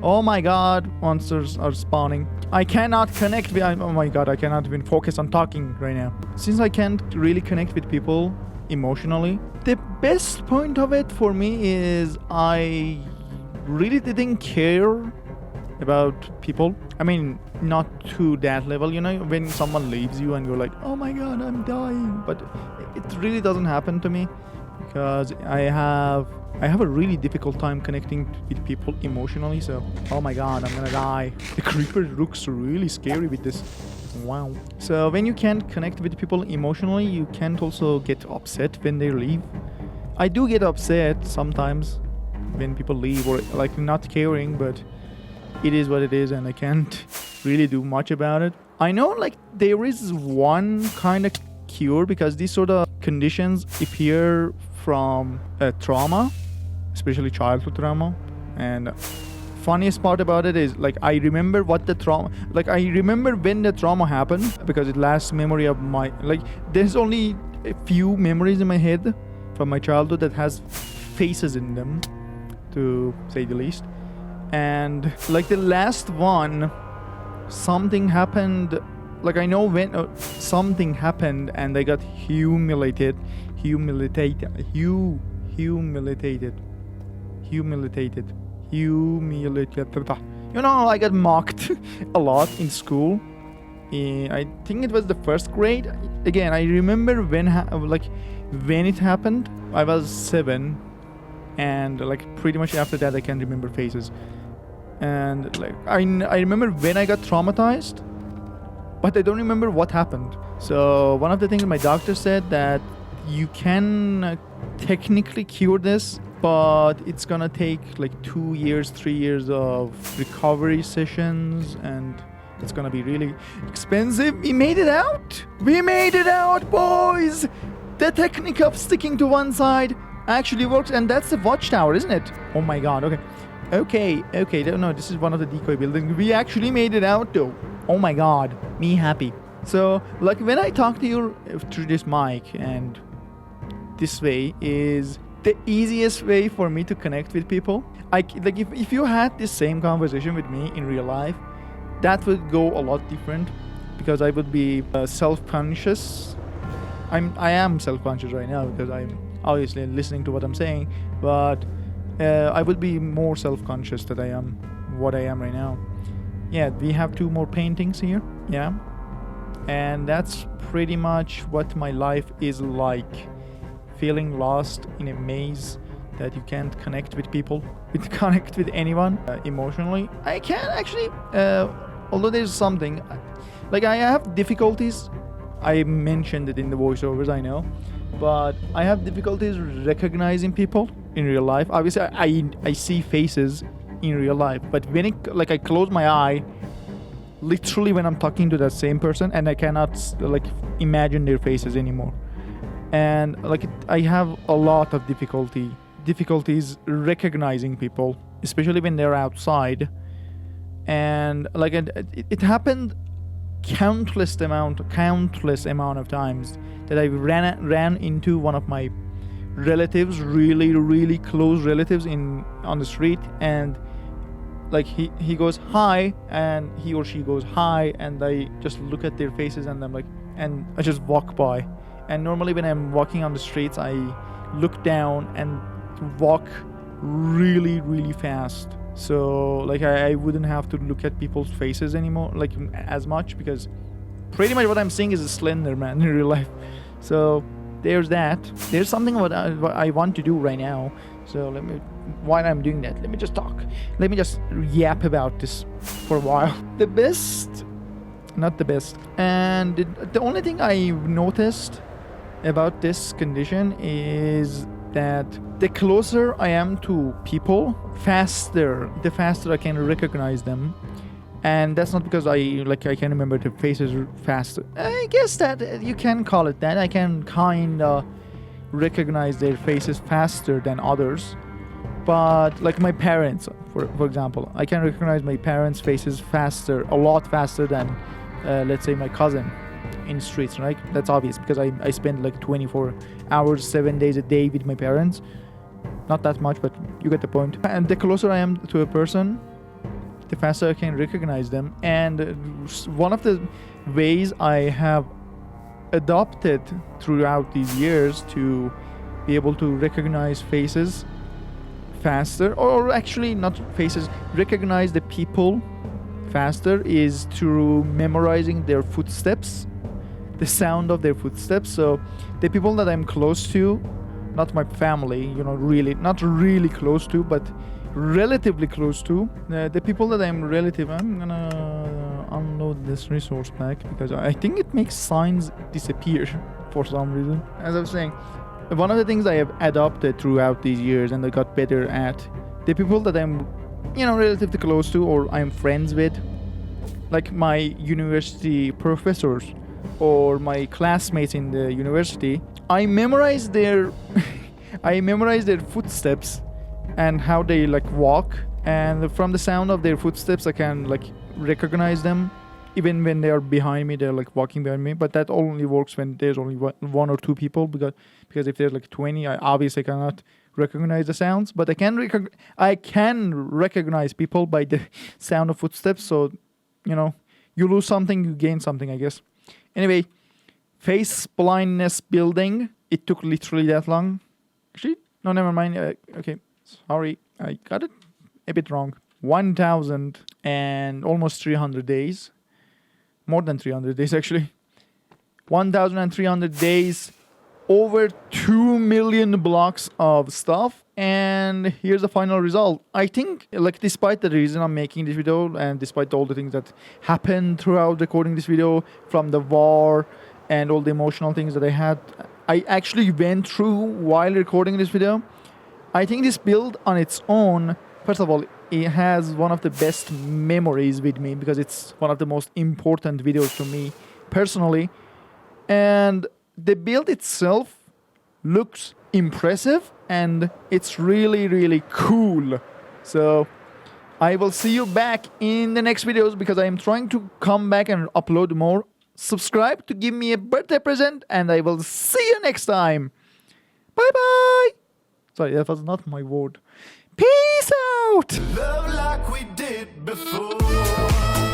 Oh my god, monsters are spawning. I cannot connect with, oh my god, I cannot even focus on talking right now. Since I can't really connect with people emotionally, the best point of it for me is I really didn't care about people. I mean, not to that level, you know, when someone leaves you and you're like, oh my god, I'm dying. But it really doesn't happen to me because I have a really difficult time connecting with people emotionally. So, oh my god, I'm gonna die. The creeper looks really scary with this. Wow. So when you can't connect with people emotionally, you can't also get upset when they leave. I do get upset sometimes when people leave, or like not caring, but it is what it is and I can't really do much about it. I know like there is one kind of cure because these sort of conditions appear from trauma, especially childhood trauma. And funniest part about it is like I remember what the trauma, like I remember when the trauma happened because it lasts memory of my, like there's only a few memories in my head from my childhood that has faces in them, to say the least. And like the last one, something happened, like I know when something happened and I got humiliated. You know, I got mocked a lot in school. I think it was the first grade. Again, I remember when it happened. I was 7, and like pretty much after that I can remember faces. And like I remember when I got traumatized, but I don't remember what happened. So one of the things my doctor said that you can technically cure this, but it's gonna take like 2 years, 3 years of recovery sessions, and it's gonna be really expensive. We made it out! We made it out, boys! The technique of sticking to one side actually works, and that's the watchtower, isn't it? Oh my god, okay, no, this is one of the decoy buildings. We actually made it out though. Oh my god, me happy. So like when I talk to you through this mic, and this way is the easiest way for me to connect with people. Like if you had this same conversation with me in real life, that would go a lot different because I would be self-conscious. I am self-conscious right now because I'm obviously listening to what I'm saying, but I would be more self-conscious that I am what I am right now. Yeah, we have 2 more paintings here. Yeah, and that's pretty much what my life is like. Feeling lost in a maze that you can't connect with people, connect with anyone emotionally. I can actually, although there's something, like I have difficulties. I mentioned it in the voiceovers, I know, but I have difficulties recognizing people in real life. Obviously, I see faces in real life, but when I close my eye, literally when I'm talking to that same person, and I cannot like imagine their faces anymore. And like I have a lot of difficulties recognizing people, especially when they're outside. And like it happened countless amount of times that I ran into one of my relatives, really close relatives on the street, and like he goes hi, and he or she goes hi, and I just look at their faces and I'm like, and I just walk by. And normally when I'm walking on the streets, I look down and walk really fast. So like I wouldn't have to look at people's faces anymore, like as much, because pretty much what I'm seeing is a slender man in real life. So there's that. There's something what I want to do right now. So while I'm doing that, let me just talk. Let me just yap about this for a while. Not the best. And the only thing I noticed about this condition is that the closer I am to people, the faster I can recognize them. And that's not because I can remember the faces faster. I guess that you can call it that. I can kind of recognize their faces faster than others. But like my parents, for example, I can recognize my parents' faces a lot faster than let's say my cousin. in streets, right? That's obvious because I spend like 24 hours, 7 days a day with my parents. Not that much, but you get the point. And the closer I am to a person, the faster I can recognize them. And one of the ways I have adopted throughout these years to be able to recognize faces faster, or actually not faces, recognize the people faster, is through memorizing their footsteps, the sound of their footsteps. So the people that I'm close to, not my family, you know, really, not really close to, but relatively close to, the people that I'm gonna unload this resource pack because I think it makes signs disappear for some reason. As I was saying, one of the things I have adopted throughout these years and I got better at, the people that I'm, you know, relatively close to or I'm friends with, like my university professors or my classmates in the university, I memorize their footsteps and how they like walk, and from the sound of their footsteps I can like recognize them. Even when they are behind me, they're like walking behind me, but that only works when there's only one or two people, because if there's like 20, I obviously cannot recognize the sounds, but I can recognize people by the sound of footsteps. So, you know, you lose something, you gain something, I guess. Anyway, face blindness building. It took literally that long. Actually, no, never mind. Okay, sorry, I got it a bit wrong. 1,000 and almost 300 days. More than 300 days, actually. 1,300 days, over 2 million blocks of stuff, and here's the final result. I think, like, despite the reason I'm making this video, and despite all the things that happened throughout recording this video, from the war and all the emotional things that I actually went through while recording this video, I think this build on its own, first of all, it has one of the best memories with me because it's one of the most important videos to me personally. And the build itself looks impressive and it's really, really cool. So I will see you back in the next videos because I am trying to come back and upload more. Subscribe to give me a birthday present and I will see you next time. Bye bye. Sorry, that was not my word. Peace out! Love like we did before.